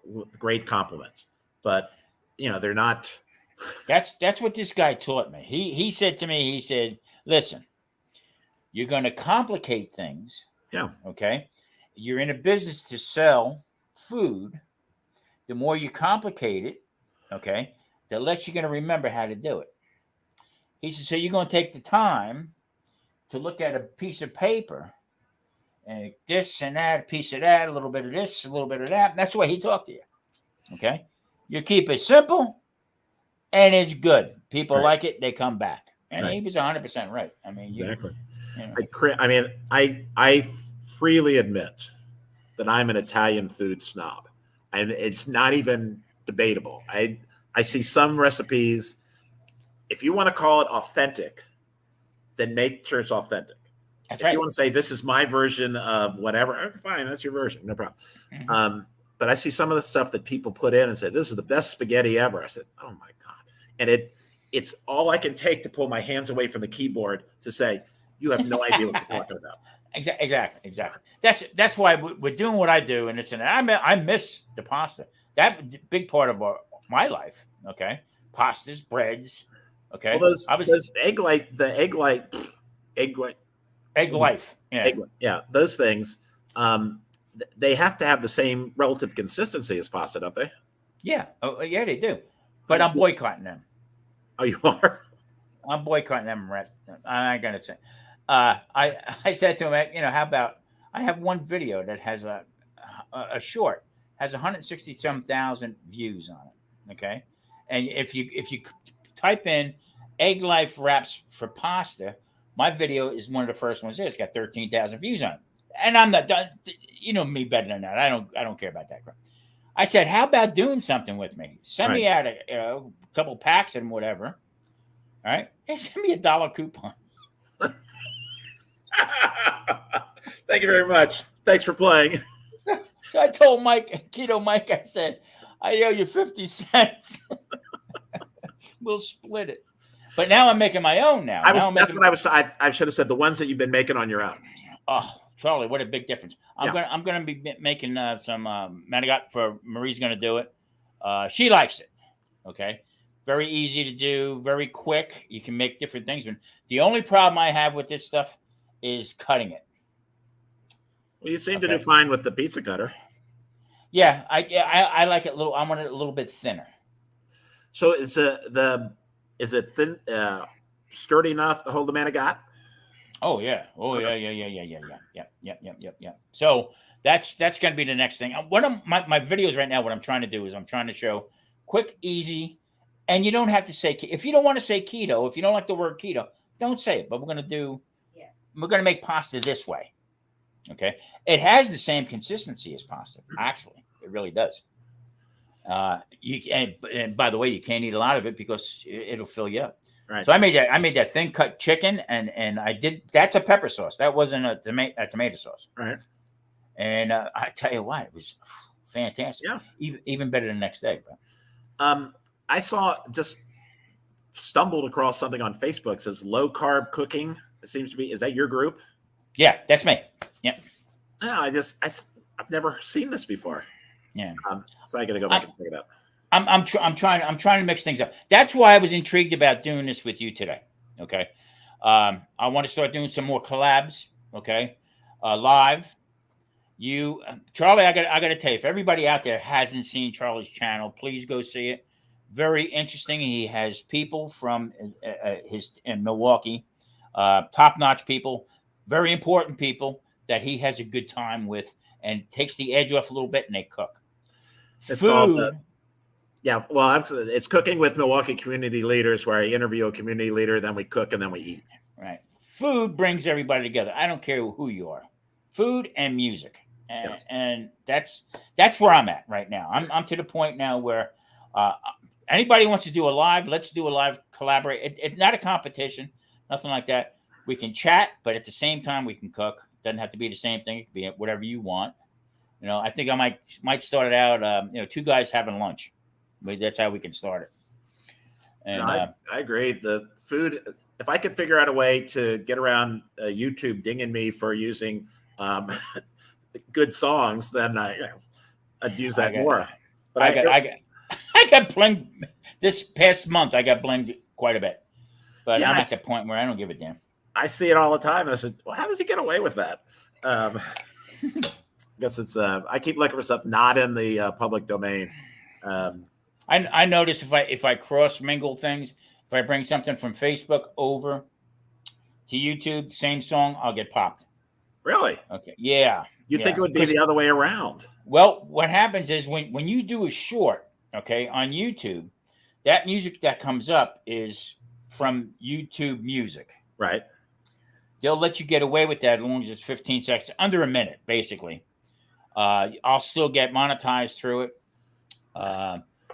with great compliments. But you know, they're not. That's what this guy taught me. He said to me, he said, "Listen, you're going to complicate things. Yeah. Okay. You're in a business to sell food. The more you complicate it, okay, the less you're going to remember how to do it." He said, "So you're going to take the time to look at a piece of paper and this and that, a piece of that, a little bit of this, a little bit of that." And that's the way he talked to you. Okay. You keep it simple and it's good. People like it. They come back. And he was 100% right. I mean, exactly. You know. I mean, I freely admit that I'm an Italian food snob, and it's not even debatable. I see some recipes. If you want to call it authentic, then make sure it's authentic. That's if you want to say this is my version of whatever, okay, fine, that's your version, no problem. But I see some of the stuff that people put in and say this is the best spaghetti ever. I said, oh my God, and it's all I can take to pull my hands away from the keyboard to say you have no idea what you're talking about. Exactly. That's why we're doing what I do, and I miss the pasta. That big part of my life. Okay, pastas, breads. Okay, well, those egg life. Yeah, those things. They have to have the same relative consistency as pasta, don't they? Yeah, yeah, they do. But I'm boycotting them. Oh, you are? I'm boycotting them, Rhett. I gotta say. I said to him, you know, how about I have one video that has a short has 160,000 views on it. Okay, and if you type in egg life wraps for pasta, my video is one of the first ones there. It's got 13,000 views on it, and I'm not done. You know me better than that. I don't care about that crap. I said, how about doing something with me? Send me out a couple packs and whatever. All right, and send me $1 coupon. Thank you very much. Thanks for playing. So I told Keto Mike, I said, I owe you 50 cents. We'll split it. But now I'm making my own now. That's what I was. I should have said the ones that you've been making on your own. Oh, Charlie, what a big difference. I'm gonna be making some manigot for Marie's gonna do it. She likes it. Okay. Very easy to do, very quick. You can make different things. The only problem I have with this stuff is cutting it. Well, you seem to do fine with the pizza cutter. Yeah, I like it I want it a little bit thinner. So is it thin, sturdy enough to hold the manigot? Oh yeah. Yeah. So that's going to be the next thing. One of my videos right now, what I'm trying to do is I'm trying to show quick, easy, and you don't have to say, if you don't want to say keto, if you don't like the word keto, don't say it. But we're going to make pasta this way. Okay. It has the same consistency as pasta. Actually, it really does. And by the way, you can't eat a lot of it because it'll fill you up. Right. So I made that thin cut chicken, and that's a pepper sauce. That wasn't a tomato sauce. Right. And I tell you what, it was fantastic. Yeah. Even better than the next day. But. I stumbled across something on Facebook. It says low carb cooking. It seems to be. Is that your group? Yeah, that's me. Yeah. No, I've never seen this before. Yeah. So I got to go back and check it out. I'm trying to mix things up. That's why I was intrigued about doing this with you today. Okay. I want to start doing some more collabs. Okay. Live. Charlie, I got to tell you, if everybody out there hasn't seen Charlie's channel, please go see it. Very interesting. He has people from in Milwaukee, top-notch people, very important people that he has a good time with and takes the edge off a little bit, and they cook. Food. It's Cooking with Milwaukee Community Leaders, where I interview a community leader, then we cook, and then we eat. Right. Food brings everybody together. I don't care who you are. Food and music. And that's where I'm at right now. I'm to the point now where anybody wants to do a live, let's do a live, collaborate. It's not a competition, nothing like that. We can chat, but at the same time, we can cook. It doesn't have to be the same thing. It can be whatever you want. I think I might start it out, two guys having lunch. But that's how we can start it. And I agree. The food, if I could figure out a way to get around YouTube dinging me for using good songs, then I'd use that more. But I got blinged this past month. I got blinged quite a bit, but I'm at the point where I don't give a damn. I see it all the time, and I said, "Well, how does he get away with that?" Guess it's. I keep looking for stuff not in the public domain. I notice if I cross mingle things, if I bring something from Facebook over to YouTube, same song, I'll get popped. Really? Okay. Yeah. You'd think it would be the other way around. Well, what happens is when you do a short, okay, on YouTube, that music that comes up is from YouTube Music. Right. They'll let you get away with that as long as it's 15 seconds, under a minute, basically. I'll still get monetized through it.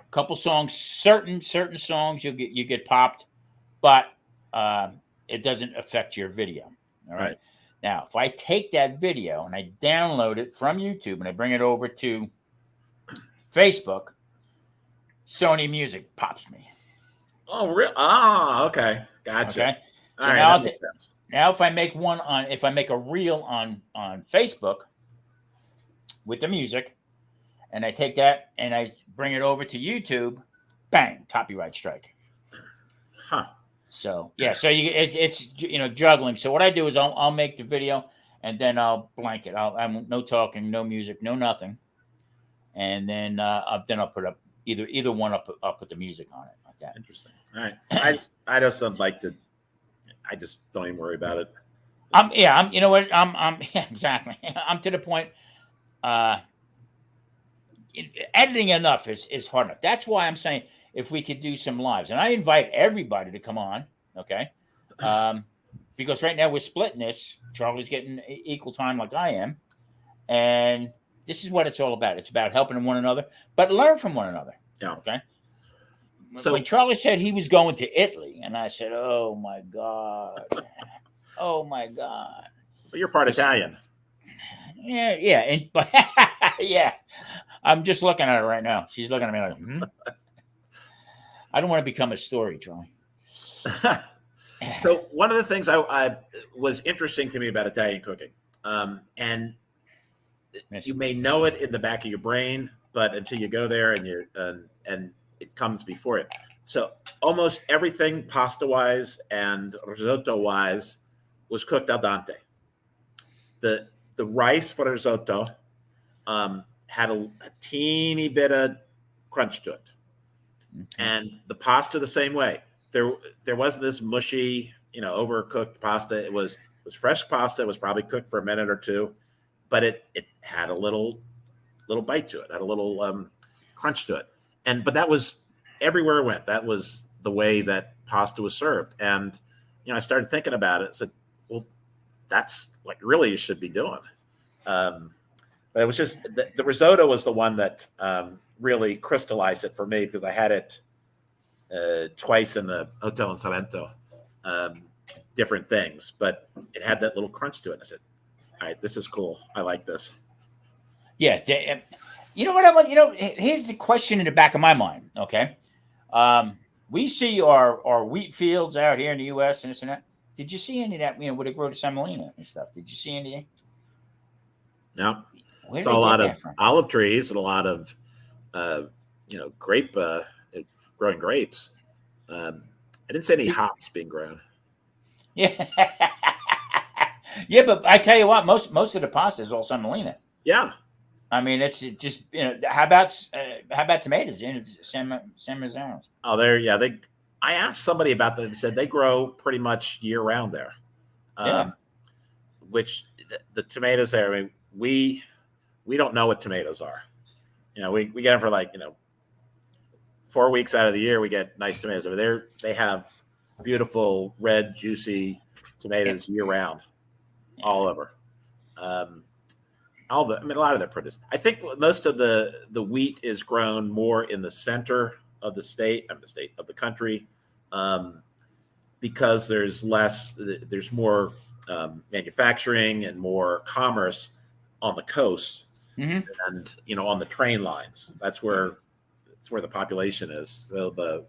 Couple songs, certain songs you get popped, but it doesn't affect your video. All right. Now, if I take that video and I download it from YouTube and I bring it over to Facebook, Sony Music pops me. Oh, really? Oh, okay. Gotcha. Okay. So now if I make a reel on Facebook with the music, and I take that and I bring it over to YouTube, bang, copyright strike. Huh. So yeah, so it's juggling. So what I do is I'll make the video and then I'll blank it. I'm no talking, no music, no nothing, and then I'll put up either one. I'll put the music on it like that. Interesting. All right. I just don't like to. I just don't even worry about it. You know what? Exactly. I'm to the point. Editing enough is hard enough. That's why I'm saying if we could do some lives, and I invite everybody to come on, okay? Because right now we're splitting this. Charlie's getting equal time like I am, and this is what it's all about. It's about helping one another, but learn from one another. Yeah. Okay. So when Charlie said he was going to Italy, and I said, "Oh my God, oh my God." But you're part Italian. Yeah, and but Yeah, I'm just looking at her right now. She's looking at me like, I don't want to become a story, Charlie. So one of the things I was interesting to me about Italian cooking, and you may know it in the back of your brain, but until you go there and it comes before it. So almost everything pasta wise and risotto wise was cooked al dente. The rice for risotto had a teeny bit of crunch to it, and the pasta the same way. There wasn't this mushy, overcooked pasta. It was fresh pasta. It was probably cooked for a minute or two, but it had a little bite to it, had a little crunch to it, but that was everywhere it went. That was the way that pasta was served, and I started thinking about it. Said, well, that's what really you should be doing. But it was just the risotto was the one that really crystallized it for me, because I had it twice in the hotel in Salento, different things, but it had that little crunch to it. And I said, all right, this is cool. I like this. Yeah. You know what I want? Here's the question in the back of my mind. Okay. We see our wheat fields out here in the U.S. and this and that. Did you see any of that, where they grow the semolina and stuff? Did you see anything? No. Saw a lot of olive trees and a lot of, grape, growing grapes. I didn't see any hops being grown. Yeah. Yeah, but I tell you what, most of the pasta is all semolina. Yeah. I mean, it's just, how about tomatoes? San Marzano's. Oh, I asked somebody about that. They said they grow pretty much year round there. Yeah. Which the tomatoes there, I mean, we don't know what tomatoes are. We get them for 4 weeks out of the year. We get nice tomatoes over there. They have beautiful red, juicy tomatoes year round, all over. A lot of their produce. I think most of the wheat is grown more in the center of the country, because there's more manufacturing and more commerce on the coast, and on the train lines. That's where the population is. So the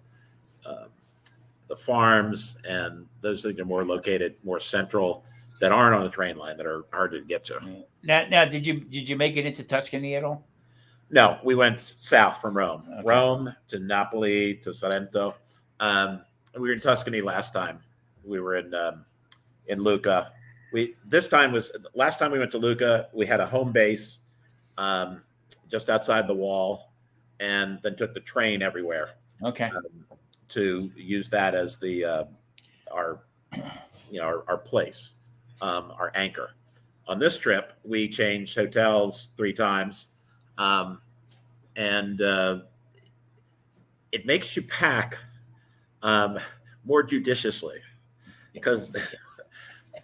farms and those things are more located, more central, that aren't on the train line, that are hard to get to. Now, did you make it into Tuscany at all? No, we went south from Rome. Okay. Rome to Napoli to Salento. We were in Tuscany last time. We were in Lucca. Last time we went to Lucca, we had a home base just outside the wall, and then took the train everywhere. Okay. To use that as our place, our anchor. On this trip, we changed hotels 3 times, and it makes you pack more judiciously, because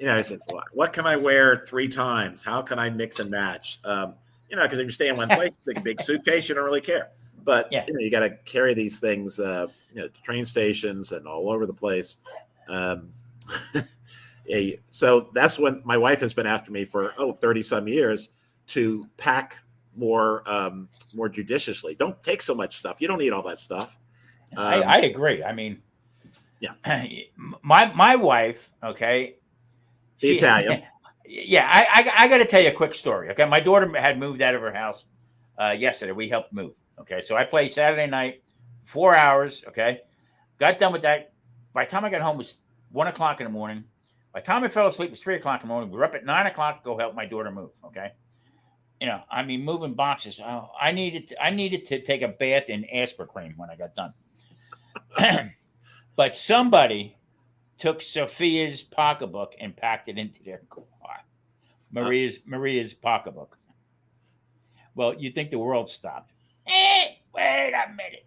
I said, what can I wear 3 times? How can I mix and match? Because if you stay in one place, big suitcase, you don't really care. But you got to carry these things, to train stations and all over the place. So that's when my wife has been after me for 30 some years to pack more judiciously. Don't take so much stuff. You don't need all that stuff. I agree. I mean, yeah, my wife, okay, Italian. Yeah, I got to tell you a quick story. Okay, my daughter had moved out of her house yesterday. We helped move. Okay, so I played Saturday night, 4 hours. Okay, got done with that. By the time I got home, it was 1 o'clock in the morning. By the time I fell asleep, it was 3 o'clock in the morning. We were up at 9 o'clock to go help my daughter move. Okay, moving boxes. Oh, I needed to take a bath in aspartame when I got done. But somebody took Sophia's pocketbook and packed it into their car. Maria's pocketbook. Well, you think the world stopped. Wait a minute.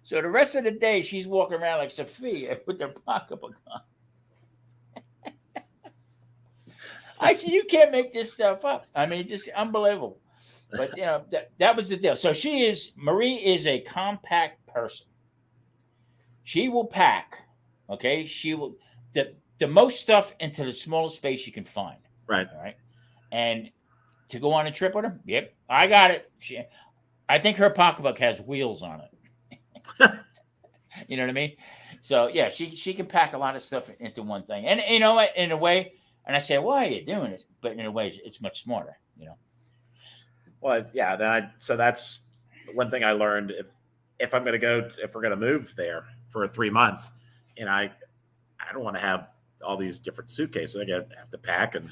So the rest of the day, she's walking around like Sophia with her pocketbook on. I said, you can't make this stuff up. I mean, just unbelievable. But, that was the deal. So Marie is a compact person. She will pack, okay? She will, the most stuff into the smallest space you can find. Right. All right. And to go on a trip with her? Yep, I got it. I think her pocketbook has wheels on it. You know what I mean? So yeah, she can pack a lot of stuff into one thing, and you know what? In a way, and I say, why are you doing this? But in a way, it's much smarter. You know. Well, yeah. So that's one thing I learned. If I'm going to go, if we're going to move there for 3 months, and I don't want to have all these different suitcases. I have to pack and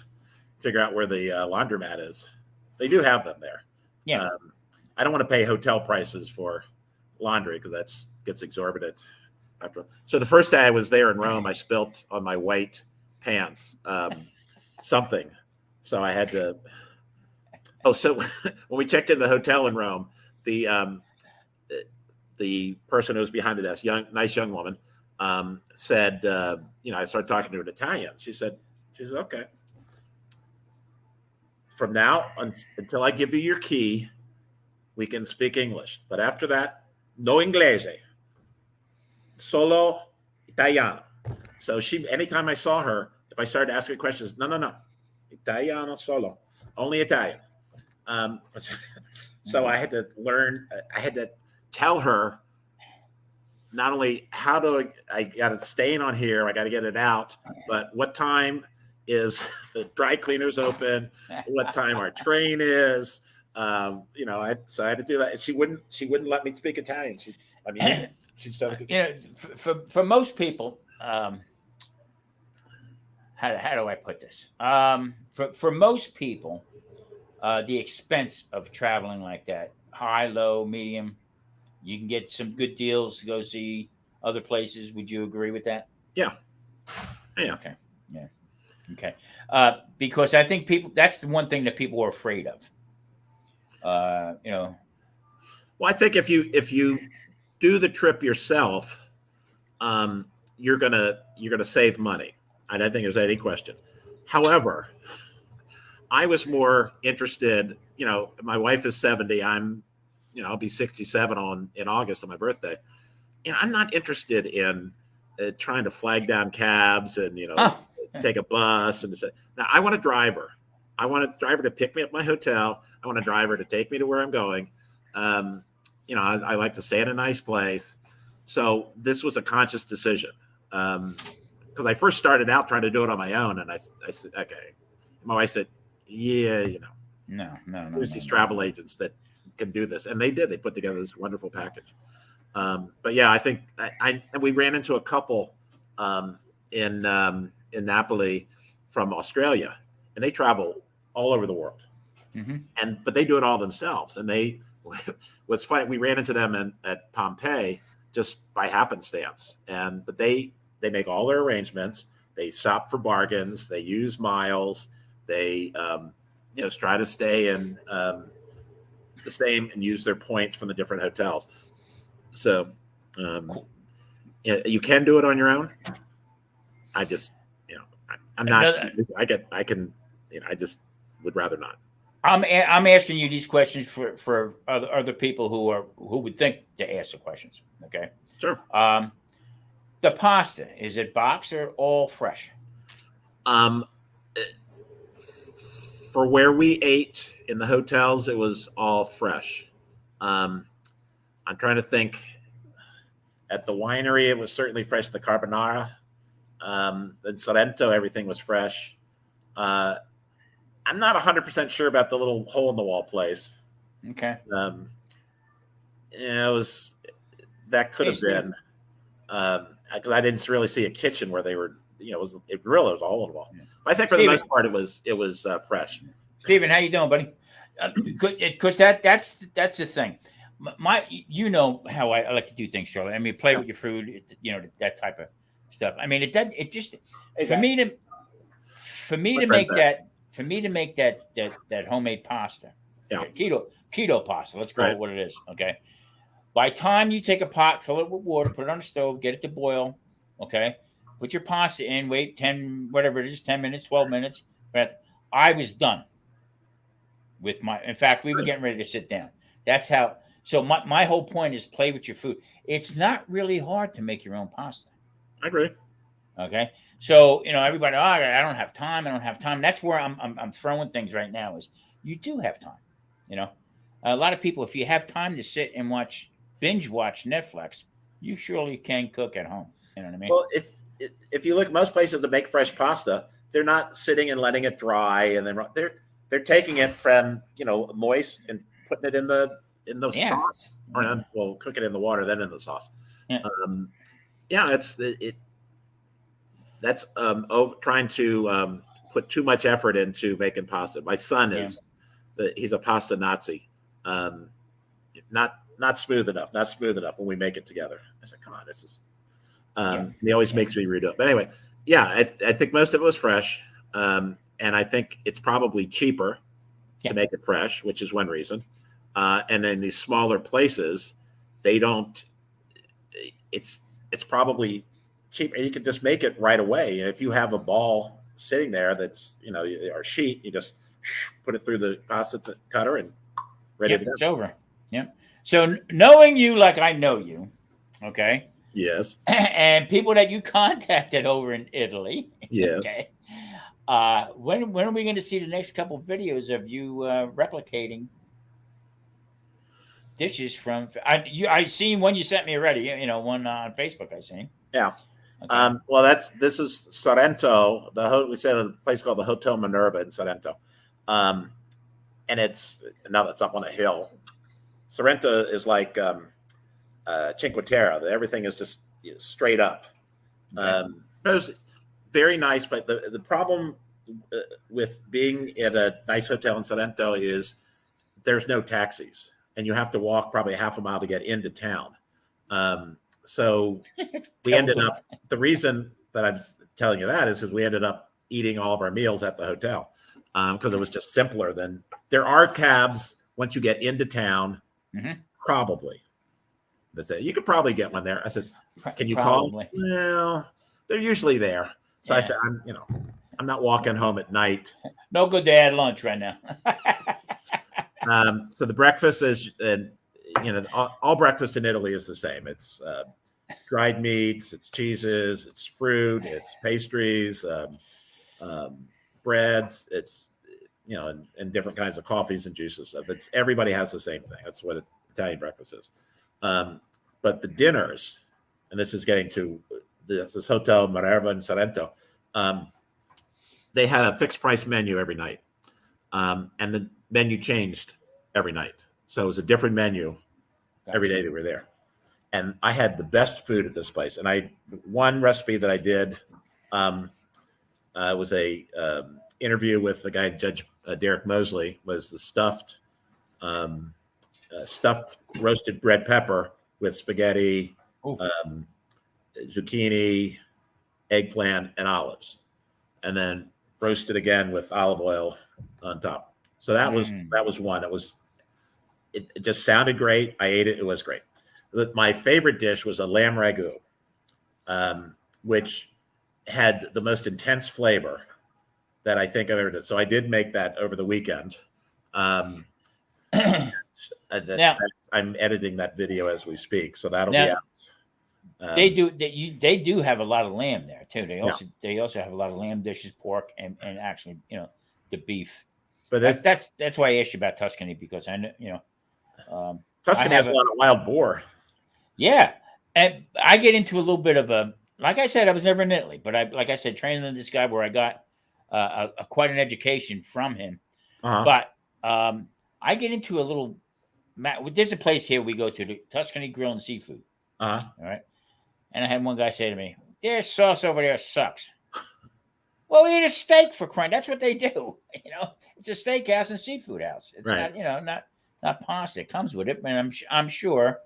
figure out where the laundromat is. They do have them there. Yeah. I don't want to pay hotel prices for laundry because that gets exorbitant. So the first day I was there in Rome, I spilt on my white pants something. So I had to. Oh, so when we checked in the hotel in Rome, the person who was behind the desk, nice young woman, said, I started talking to her in Italian. She said, okay. From now until I give you your key, we can speak English. But after that, no inglese, solo Italiano. So anytime I saw her, if I started asking questions, no, Italiano solo, only Italian. So I had to learn. I had to tell her not only how I got it staying on here, I got to get it out, but what time is the dry cleaners open? What time our train is? So I had to do that. And she wouldn't let me speak Italian. She's done. For most people, how do I put this? For most people, the expense of traveling like that, high, low, medium, you can get some good deals to go see other places. Would you agree with that? Yeah. Okay. Yeah. Okay. Because I think that's the one thing that people are afraid of. Well, I think if you do the trip yourself, you're gonna save money. I don't think there's any question. However, I was more interested. My wife is 70. I'll be 67 in August on my birthday, and I'm not interested in trying to flag down cabs and take a bus and say. Now I want a driver. I want a driver to pick me up at my hotel. I want a driver to take me to where I'm going. I like to stay in a nice place. So this was a conscious decision because I first started out trying to do it on my own, and I said, okay. My wife said, yeah, no. There's these travel agents that can do this, and they did. They put together this wonderful package. But yeah, I think we ran into a couple in Napoli from Australia, and they travel all over the world. Mm-hmm. But they do it all themselves. And what's funny, we ran into them at Pompeii just by happenstance. But they make all their arrangements. They shop for bargains. They use miles. They try to stay in the same and use their points from the different hotels. So you can do it on your own. I just I'm not. I just would rather not. I'm asking you these questions for other people who would think to ask the questions. Okay. Sure. The pasta, is it boxed or all fresh? For where we ate in the hotels, it was all fresh. I'm trying to think. At the winery, it was certainly fresh. The carbonara. In Sorrento, everything was fresh. I'm not 100% sure about the little hole in the wall place. Okay. That could have been because I didn't really see a kitchen where they were. It was a hole in the wall. But I think for the most part, it was fresh. Steven, how you doing, buddy? Because that's the thing. How I like to do things, Charlie. I mean, play with your food, that type of stuff. I mean, it just for me to make that homemade pasta, keto pasta. Let's call it what it is. Okay. By the time you take a pot, fill it with water, put it on the stove, get it to boil. Okay. Put your pasta in, wait 10 minutes, 12 minutes. But I was done with in fact, we were getting ready to sit down. That's how. So my whole point is play with your food. It's not really hard to make your own pasta. I agree. Okay. So, everybody, I don't have time. That's where I'm throwing things right now is you do have time. You know, a lot of people, if you have time to sit and binge watch Netflix, you surely can cook at home. You know what I mean? Well, if you look, most places that make fresh pasta, they're not sitting and letting it dry, and then they're taking it from moist and putting it in the sauce, or cook it in the water, then in the sauce. Yeah, that's trying to put too much effort into making pasta. My son he's a pasta Nazi. Not smooth enough when we make it together. I said, come on, this is. He always makes me redo it. But anyway, I think most of it was fresh. And I think it's probably cheaper to make it fresh, which is one reason. And then these smaller places, they don't, it's probably cheaper. You can just make it right away. And if you have a ball sitting there that's, or sheet, you just put it through the pasta cutter and ready to go. It's over. Yeah. So knowing you like I know you, okay? Yes. And people that you contacted over in Italy. Yes. Okay. When are we going to see the next couple videos of you replicating dishes from? I seen one you sent me already. One on Facebook I seen. Yeah. Okay. Well, this is Sorrento. We said a place called the Hotel Minerva in Sorrento, and it's up on a hill. Sorrento is like Cinque Terre. Everything is just straight up. It was very nice, but the problem with being at a nice hotel in Sorrento is there's no taxis, and you have to walk probably half a mile to get into town. So we ended up. The reason that I'm telling you that is because we ended up eating all of our meals at the hotel because it was just simpler than. There are cabs once you get into town. Mm-hmm. Probably. They said you could probably get one there. I said, "Can you call?" Well, they're usually there. So I said, I'm not walking home at night. No good to add lunch right now. So the breakfast is, all breakfast in Italy is the same. It's dried meats, it's cheeses, it's fruit, it's pastries, breads, it's and different kinds of coffees and juices. Everybody has the same thing. That's what Italian breakfast is. But the dinners, and this is getting to this Hotel Minerva in Sorrento, they had a fixed price menu every night. And the menu changed every night. So it was a different menu every day that we were there. And I had the best food at this place. And one recipe that I did was a interview with the guy, Judge Derek Mosley, was the stuffed roasted red pepper with spaghetti, zucchini, eggplant, and olives, and then roasted again with olive oil on top. So that was one. It just sounded great. I ate it. It was great. My favorite dish was a lamb ragu, which had the most intense flavor that I think I've ever done. So I did make that over the weekend. I'm editing that video as we speak, so that'll be out. They do have a lot of lamb there too. They also have a lot of lamb dishes, pork, and actually the beef. But that's why I asked you about Tuscany, because I know Tuscany has a lot of wild boar. Yeah, and I get into a little bit of a, like I said, I was never in Italy, but I said, training under this guy where I got quite an education from him. But I get into a little. There's a place here we go to, the Tuscany Grill and Seafood. All right. And I had one guy say to me, "Their sauce over there sucks." Well, we eat a steak, for crying. That's what they do. It's a steakhouse and seafood house. It's not, not pasta. It comes with it, and I'm sure,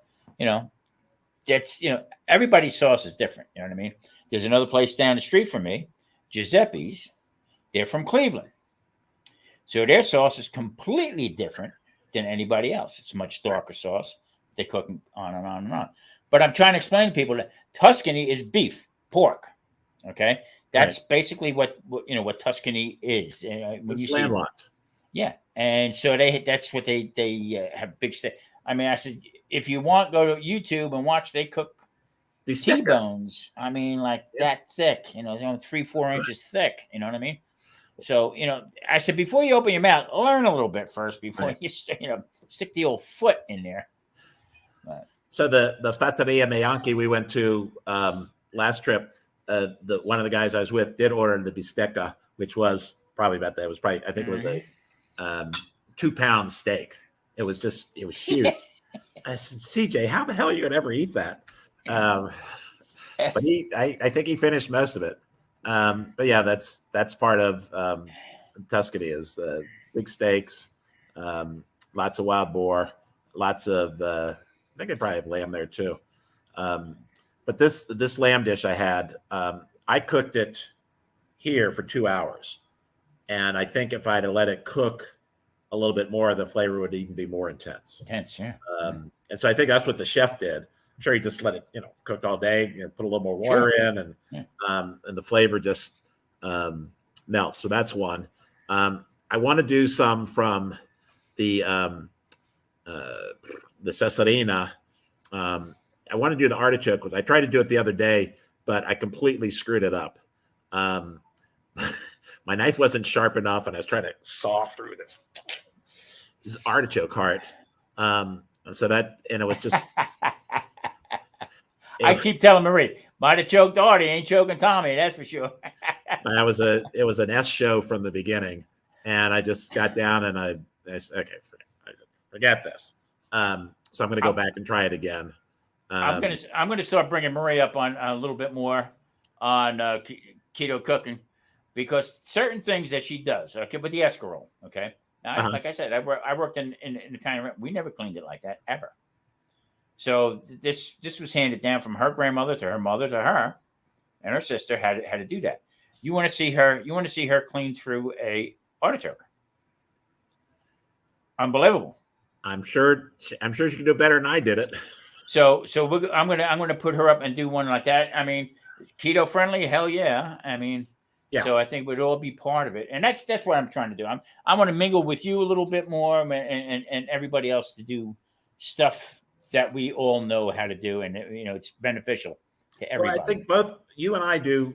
that's everybody's sauce is different. You know what I mean? There's another place down the street from me, Giuseppe's. They're from Cleveland, so their sauce is completely different than anybody else. It's much darker sauce. They cook on and on and on. But I'm trying to explain to people that Tuscany is beef, pork. Okay, that's basically what Tuscany is. It's landlocked. Yeah, and so that's what they have big steak. I mean, I said, if you want, go to YouTube and watch. They cook these T-bones. I mean, that thick. 3-4 inches thick. You know what I mean? So, I said, before you open your mouth, learn a little bit first before you stick the old foot in there. But, so the Fattoria Meanchi we went to last trip, one of the guys I was with did order the bistecca, which was probably about that. It was probably, I think it was a 2-pound steak. It was huge. I said, CJ, how the hell are you going to ever eat that? But I think he finished most of it. But yeah, that's part of Tuscany is big steaks, lots of wild boar, lots of I think they probably have lamb there too. But this lamb dish I had, I cooked it here for 2 hours, and I think if I'd have let it cook a little bit more, the flavor would even be more intense. Yeah. And so I think that's what the chef did. I'm sure he just let it, cooked all day, put a little more water in, and the flavor just melts. So that's one. I want to do some from the Cesarina. I want to do the artichoke because I tried to do it the other day, but I completely screwed it up. My knife wasn't sharp enough, and I was trying to saw through this artichoke heart. And so it was just. I keep telling Marie, might have choked Artie, ain't choking Tommy. That's for sure. It was an S show from the beginning, and I just got down and I said, okay, forget this. So I'm going to go back and try it again. I'm going to start bringing Marie up on a little bit more on keto cooking, because certain things that she does, okay, with the escarole, okay. Now, like I said, I worked in Italian. We never cleaned it like that ever. So this was handed down from her grandmother to her mother to her, and her sister had to do that. You want to see her clean through a artichoke? Unbelievable. I'm sure she can do better than I did it. So I'm gonna put her up and do one like that. I mean, keto friendly, hell yeah. I mean, yeah. So I think we'd all be part of it, and that's what I'm trying to do. I want to mingle with you a little bit more, and everybody else to do stuff that we all know how to do, and it's beneficial to everybody. Well, I think both you and I do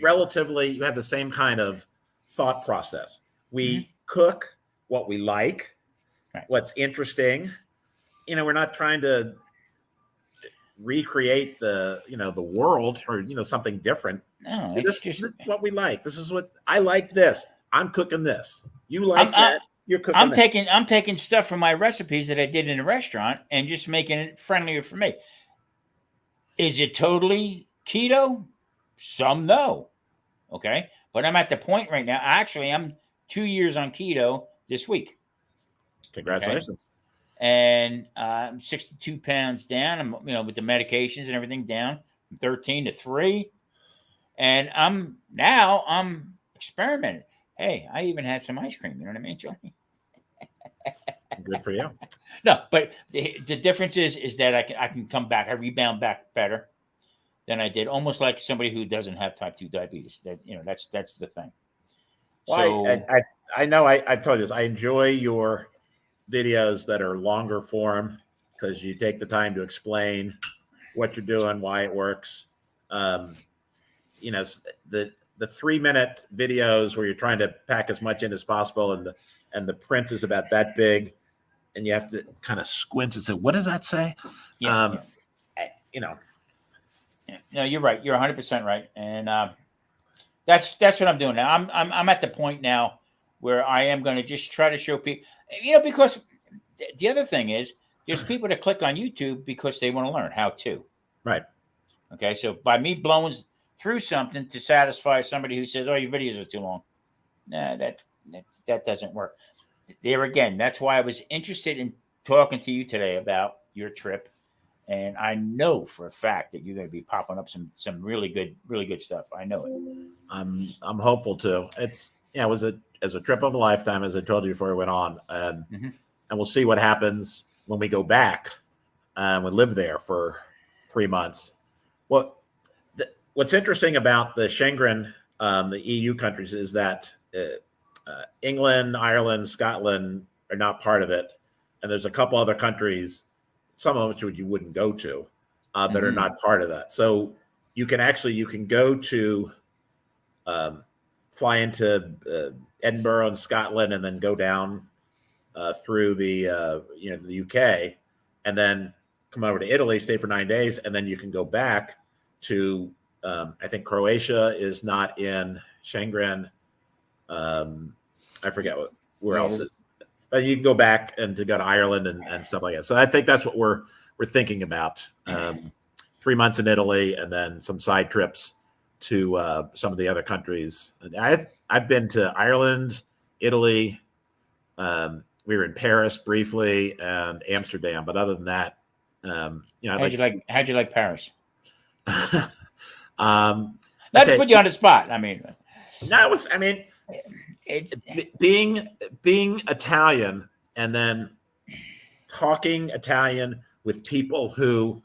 relatively. You have the same kind of thought process. We cook what we like, right, what's interesting. We're not trying to recreate the world or something different. No, this is what we like. This is what I like. This I'm cooking this. You like that? You're cooking. I'm taking stuff from my recipes that I did in a restaurant and just making it friendlier for me. Is it totally keto? Some no. Okay, but I'm at the point right now. Actually, I'm 2 years on keto this week. Congratulations. Okay? And I'm 62 pounds down. I'm, with the medications and everything down from 13 to 3. And I'm experimenting. Hey, I even had some ice cream. You know what I mean, Johnny? Good for you. No, but the difference is that I can come back. I rebound back better than I did. Almost like somebody who doesn't have type 2 diabetes. That's the thing. Well, so, I know I've told you this. I enjoy your videos that are longer form because you take the time to explain what you're doing, why it works. The 3-minute videos where you're trying to pack as much in as possible, and the print is about that big, and you have to kind of squint and say, "What does that say?" Yeah. No, you're right. You're 100% right, and that's what I'm doing now. I'm at the point now where I am going to just try to show people, because the other thing is there's people that click on YouTube because they want to learn how to. Right. Okay. So by me blowing through something to satisfy somebody who says, "Oh, your videos are too long," nah, that doesn't work. There again, that's why I was interested in talking to you today about your trip. And I know for a fact that you're going to be popping up some really good stuff. I know it. I'm hopeful too. It was a trip of a lifetime, as I told you before we went on, and we'll see what happens when we go back and we live there for 3 months. What's interesting about the Schengen, the EU countries, is that England, Ireland, Scotland are not part of it, and there's a couple other countries, some of which you wouldn't go to, that are not part of that. So you can go to fly into Edinburgh in Scotland, and then go down through the the UK, and then come over to Italy, stay for 9 days, and then you can go back to I think Croatia is not in Schengen. I forget where else. But you can go back and to go to Ireland and stuff like that. So I think that's what we're thinking about. 3 months in Italy, and then some side trips to some of the other countries. And I've been to Ireland, Italy. We were in Paris briefly and Amsterdam, but other than that, how'd you like Paris? Not to put you on the spot. I mean, no, it's being Italian and then talking Italian with people who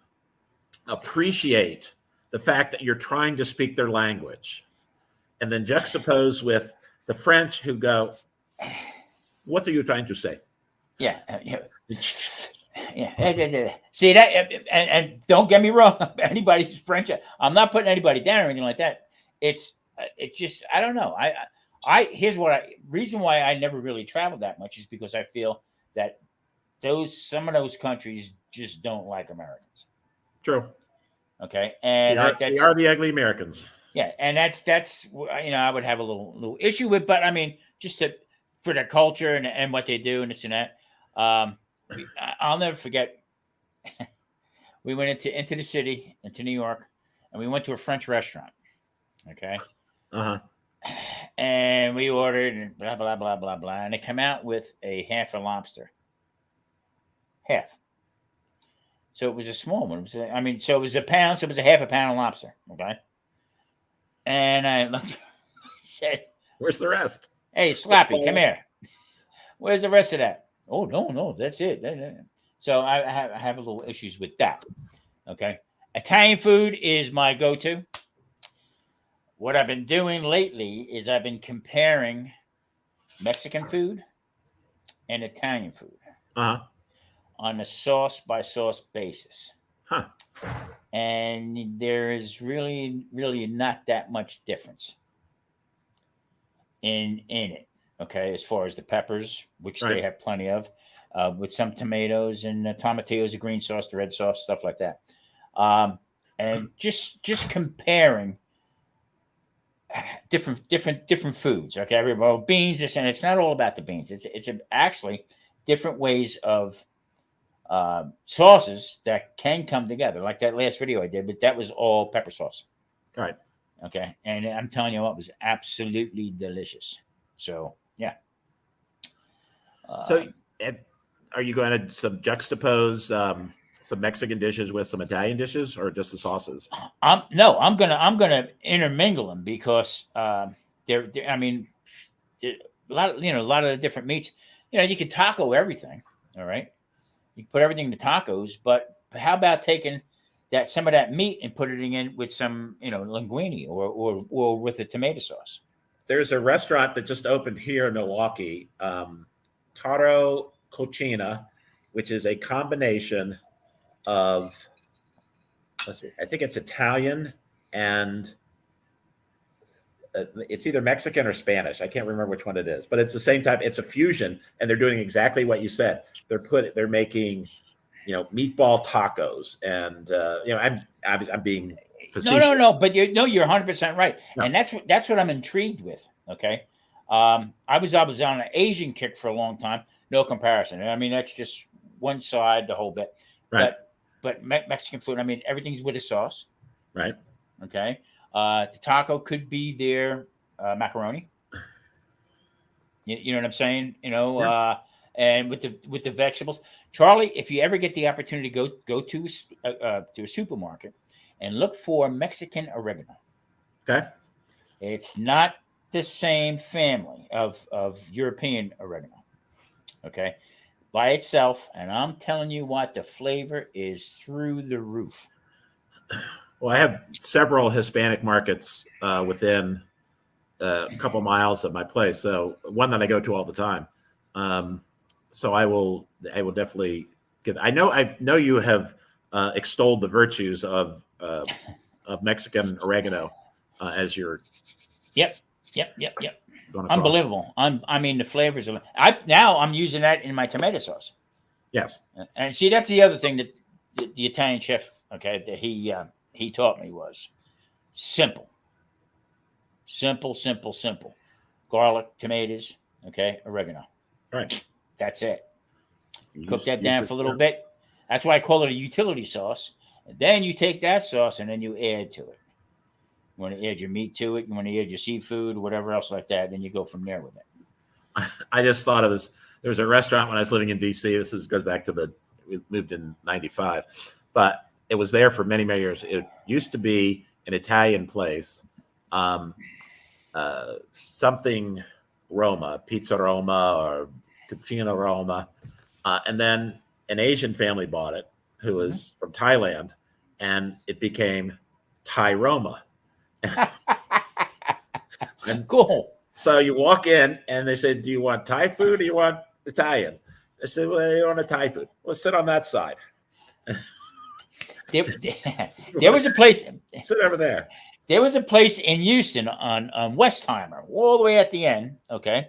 appreciate the fact that you're trying to speak their language, and then juxtapose with the French who go, "What are you trying to say?" Yeah. See that, and don't get me wrong. Anybody's French, I'm not putting anybody down or anything like that. It's just, I don't know. Here's reason why I never really traveled that much is because I feel that some of those countries just don't like Americans. True. Okay, and we are the ugly Americans. Yeah, and that's I would have a little issue with, but I mean, just for their culture and what they do and this and that. I'll never forget. We went into the city, into New York, and we went to a French restaurant. Okay. And we ordered and blah blah blah blah blah, and they come out with a half a lobster. Half. So it was a small one. So it was a pound. So it was a half a pound of lobster. Okay. And I looked. Said, "Where's the rest?" Hey, Slappy, come here. Where's the rest of that? Oh no, that's it. So I have a little issues with that. Okay. Italian food is my go-to. What I've been doing lately is I've been comparing Mexican food and Italian food on a sauce by sauce basis. And there is really not that much difference in it. Okay, as far as the peppers, which they have plenty of, with some tomatoes and tomatillos, the green sauce, the red sauce, stuff like that. And just comparing different foods. Okay, beans, and it's not all about the beans. It's actually different ways of sauces that can come together. Like that last video I did, but that was all pepper sauce. All right. Okay, and I'm telling you what, it was absolutely delicious. So yeah. So are you going to juxtapose some Mexican dishes with some Italian dishes, or just the sauces? No, I'm gonna intermingle them because they're I mean, a lot of the different meats. You can taco everything. All right, you can put everything to tacos, but how about taking some of that meat and put it in with some linguine or with a tomato sauce? There's a restaurant that just opened here in Milwaukee, Taro Cucina, which is a combination of, I think it's Italian and it's either Mexican or Spanish. I can't remember which one it is, but it's the same type. It's a fusion, and they're doing exactly what you said. They're making, meatball tacos, and I'm being facetious. No, but you're 100% right, no. And that's what I'm intrigued with. Okay, I was on an Asian kick for a long time. No comparison. I mean, that's just one side, the whole bit. Right. But Mexican food, I mean, everything's with a sauce. Right. Okay. The taco could be their macaroni. You know what I'm saying? Yeah. And with the vegetables, Charlie, if you ever get the opportunity to go to a supermarket and look for Mexican oregano. Okay. It's not the same family of European oregano. Okay. By itself, and I'm telling you what, the flavor is through the roof. Well, I have several Hispanic markets within a couple miles of my place, so one that I go to all the time. So I will definitely get. I know you have extolled the virtues of Mexican oregano as your. Yep. Yep. going across. Unbelievable. I mean, the flavors of I'm using that in my tomato sauce. Yes. And see, that's the other thing that the Italian chef, okay, that he taught me was simple. Garlic, tomatoes, okay, oregano. Right. That's it. Cook that down for a little bit. That's why I call it a utility sauce. And then you take that sauce and then you add to it. You want to add your meat to it. You want to add your seafood, whatever else like that. Then you go from there with it. I just thought of this. There was a restaurant when I was living in D.C. Goes back to we moved in '95, but it was there for many, many years. It used to be an Italian place, something Roma, Pizza Roma or Cucina Roma, and then an Asian family bought it who was from Thailand, and it became Thai Roma. And cool. So you walk in and they said, "Do you want Thai food or you want Italian?" I said, "Well, you want a Thai food. Well, sit on that side." There was a place. Sit over there. There was a place in Houston on Westheimer, all the way at the end. Okay,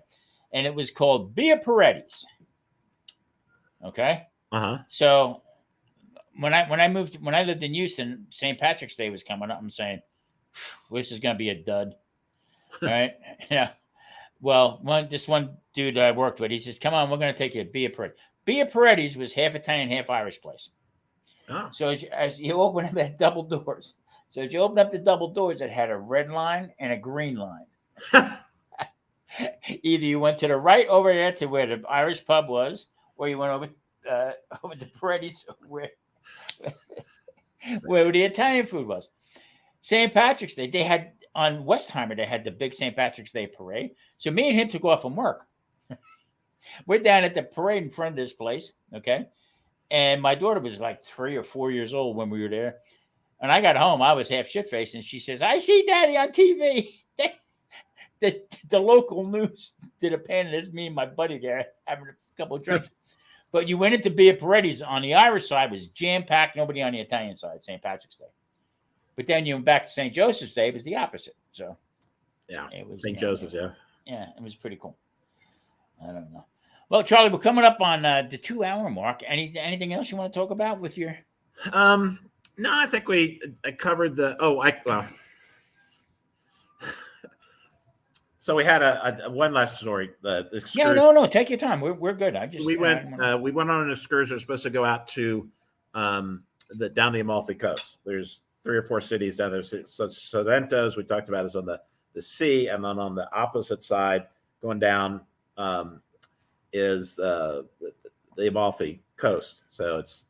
and it was called Via Paredes. Okay. So when I lived in Houston, St. Patrick's Day was coming up. I'm saying, this is going to be a dud. All right. Yeah. Well, this one dude I worked with, he says, "Come on, we're going to take you to Via Paredes." Via Paredes was half Italian, half Irish place. Oh. So as you open up that double doors, as you open up the double doors, it had a red line and a green line. Either you went to the right over there to where the Irish pub was, or you went over to Paredes where the Italian food was. St. Patrick's Day, they had on Westheimer, they had the big St. Patrick's Day parade. So me and him took off from work. We're down at the parade in front of this place, okay? And my daughter was like 3 or 4 years old when we were there. And I got home, I was half shit-faced, and she says, "I see Daddy on TV." The local news did a pan, and there's me and my buddy there having a couple of drinks. But you went into Via Paredes. On the Irish side was jam-packed, nobody on the Italian side, St. Patrick's Day. But then you went back to St. Joseph's Day, it was the opposite. So yeah, it was St. Joseph's, yeah. Yeah, it was pretty cool. I don't know. Well, Charlie, we're coming up on the 2-hour mark. Anything else you want to talk about with your? No, I think I covered the. So we had a one last story. Yeah, no, take your time. We're good. We went on an excursion. We're supposed to go out to down the Amalfi Coast. There's 3 or 4 cities down there. So Sorrento, as we talked about, is on the sea, and then on the opposite side, going down, is the Amalfi Coast. So it's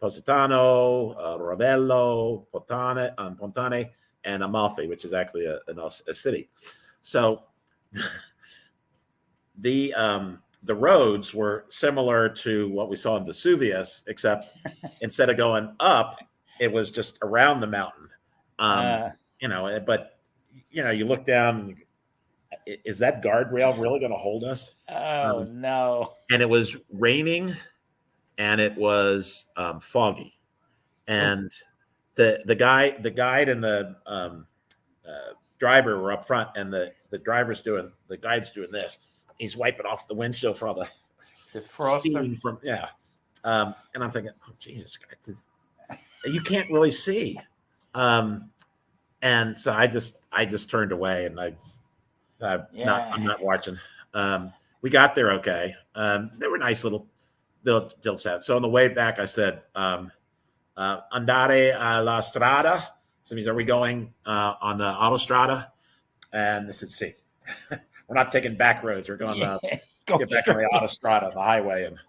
Positano, Ravello, Pontane, and Amalfi, which is actually a city. So the roads were similar to what we saw in Vesuvius, except instead of going up, it was just around the mountain. But you look down. Is that guardrail really going to hold us? Oh no! And it was raining, and it was foggy, and the guide and the driver were up front, and the guide's doing this. He's wiping off the windshield for all the steam from and I'm thinking, oh Jesus, you can't really see, and so I just turned away, and I'm not watching. We got there okay. They were nice little chat. So on the way back, I said, "Andare alla strada." So it means, are we going on the autostrada? And they said, "See, we're not taking back roads. We're going to get back on the autostrada, the highway." And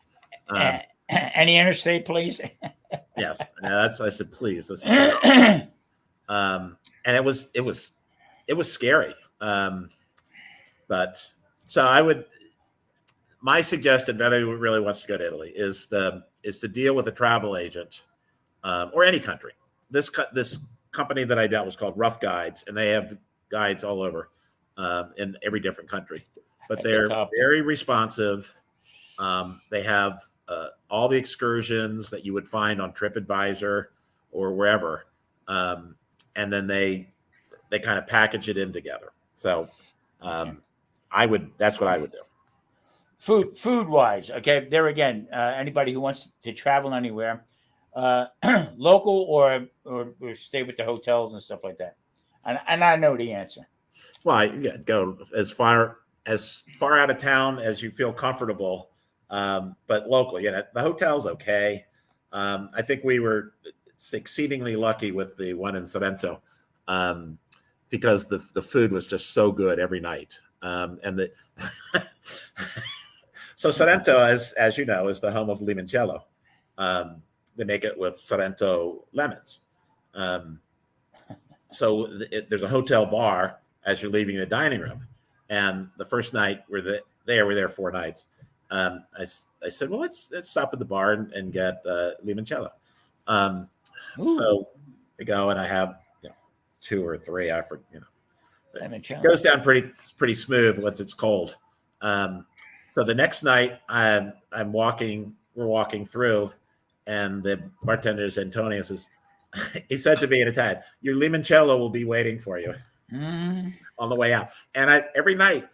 any interstate, please. Yes, I said, please. And it was scary. But so my suggestion, if anybody really wants to go to Italy, is to deal with a travel agent, or any country. This company that I dealt was called Rough Guides, and they have guides all over in every different country. But they're very responsive. They have all the excursions that you would find on TripAdvisor or wherever, and then they kind of package it in together. So That's what I would do. Food wise, okay. There again, anybody who wants to travel anywhere, local or stay with the hotels and stuff like that, and I know the answer. Well, go as far out of town as you feel comfortable, but local. The hotel's okay. I think we were exceedingly lucky with the one in Sorrento, because the food was just so good every night, and the. So Sorrento, as you know, is the home of limoncello. They make it with Sorrento lemons. So there's a hotel bar as you're leaving the dining room. And the first night we're there 4 nights. I said, well, let's stop at the bar and get limoncello. So we go and I have 2 or 3. It goes down pretty smooth once it's cold. So the next night, we're walking through, and the bartender, Antonio, says, he said to me in Italian, "Your limoncello will be waiting for you on the way out." And every night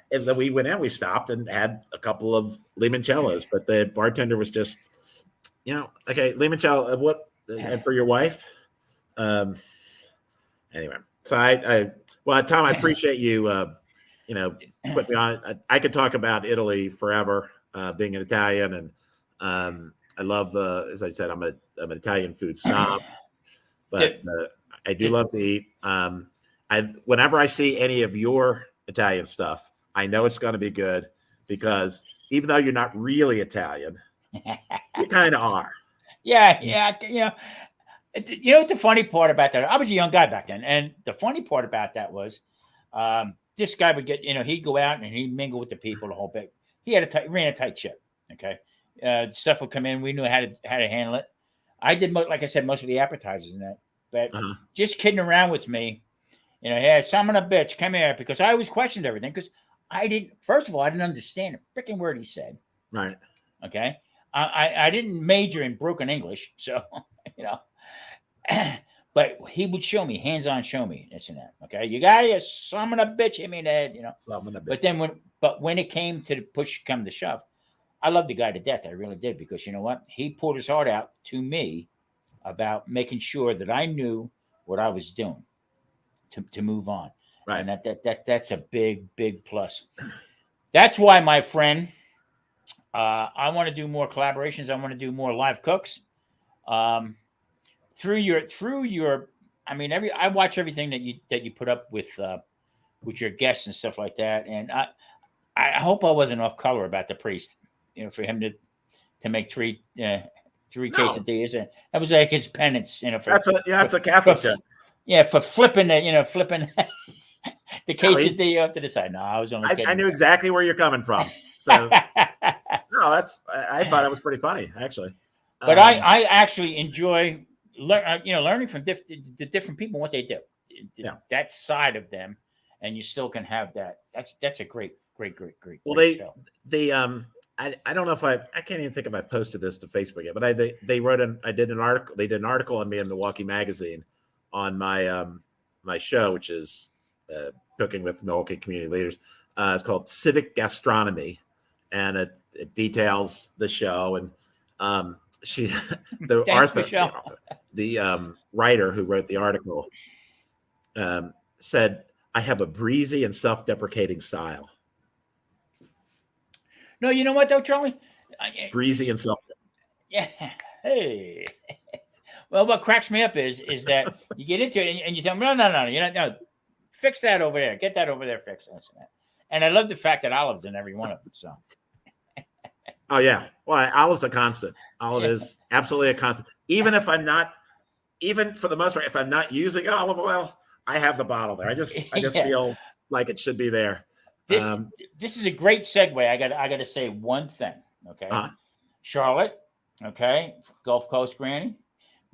that we went in, we stopped and had a couple of limoncellos, but the bartender was just, okay, limoncello, what, and for your wife? Anyway, so Tom, I appreciate you, put me on. I could talk about Italy forever, being an Italian, and I love, as I said, I'm an Italian food snob, but I do love to eat. Whenever I see any of your Italian stuff, I know it's going to be good, because even though you're not really Italian, you kind of are. Yeah. What the funny part about that? I was a young guy back then, and the funny part about that was, this guy would get, he'd go out and he'd mingle with the people the whole bit. He ran a tight ship. Okay. Stuff would come in. We knew how to handle it. I did, like I said, most of the appetizers and that, but just kidding around with me, hey, son of a bitch, come here, because I always questioned everything, because first of all, I didn't understand a freaking word he said. Right. Okay. I didn't major in broken English. So, but he would show me, hands-on show me this and that. Okay, you got your son of a bitch hit me in the head, But then when it came to the push come to shove, I loved the guy to death. I really did, because you know what? He poured his heart out to me about making sure that I knew what I was doing to move on. Right. And that's a big plus. That's why, my friend, I want to do more collaborations. I want to do more live cooks. Through your, I watch everything that you put up with your guests and stuff like that, and I hope I wasn't off color about the priest, for him to make three quesadillas, and that was like his penance, that's a Catholic joke. Yeah, for flipping the quesadilla up to the side. No, I was only kidding. I knew exactly where you're coming from. So no, I thought it was pretty funny, actually. But I actually enjoy learning from the different people, what they do, that side of them, and you still can have that. That's a great well, show. I don't know if I can't even think if I've posted this to Facebook yet, but they did an article on me in Milwaukee Magazine on my my show, which is Cooking with Milwaukee Community Leaders. It's called Civic Gastronomy, and it details the show, and the writer who wrote the article said, "I have a breezy and self-deprecating style." No, you know what though, Charlie? Breezy and yeah. Hey. Well, what cracks me up is that you get into it and you tell them, no, fix that over there, get that over there, fix that. And I love the fact that Olive's in every one of them. So. Oh yeah, well, Olive's a constant. Olive is absolutely a constant. Even if I'm not, even for the most part, if I'm not using olive oil, I have the bottle there. I just feel like it should be there. This is a great segue. I got to say one thing. Okay, Charlotte. Okay, Gulf Coast Granny.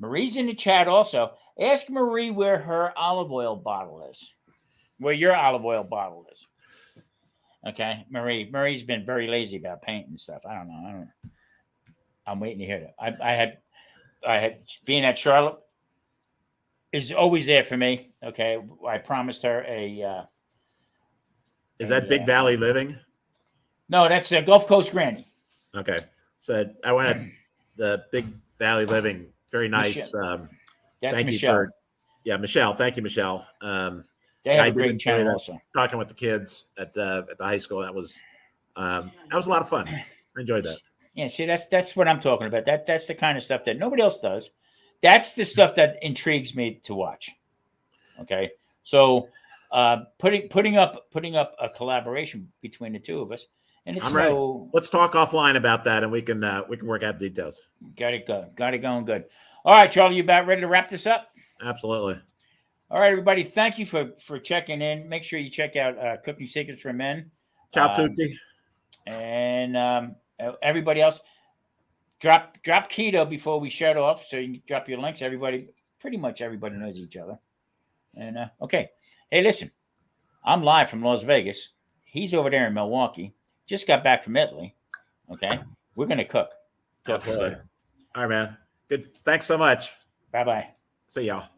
Marie's in the chat also. Ask Marie where her olive oil bottle is. Where your olive oil bottle is. Okay, Marie's been very lazy about painting stuff. I don't know. I'm waiting to hear that. I had being at Charlotte is always there for me. Okay, I promised her Is that Big Valley Living? No, that's Gulf Coast Granny. Okay. So I went at the Big Valley Living. Very nice. That's thank Michelle. Michelle. Thank you, Michelle. They have a great channel also. Talking with the kids at the high school. That was a lot of fun. I enjoyed that. Yeah, see, that's what I'm talking about. That's the kind of stuff that nobody else does. That's the stuff that intrigues me to watch. Okay, so putting up a collaboration between the two of us, and it's I'm ready. Let's talk offline about that, and we can work out details. Got it going good. All right, Charlie, you about ready to wrap this up? Absolutely. All right, everybody. Thank you for checking in. Make sure you check out Cooking Secrets for Men. Ciao tutti. And everybody else, drop keto before we shut off, so you can drop your links. Pretty much everybody knows each other. And okay, hey, listen, I'm live from Las Vegas. He's over there in Milwaukee. Just got back from Italy. Okay, we're gonna cook. Talk to you later. All right, man. Good. Thanks so much. Bye-bye. See y'all.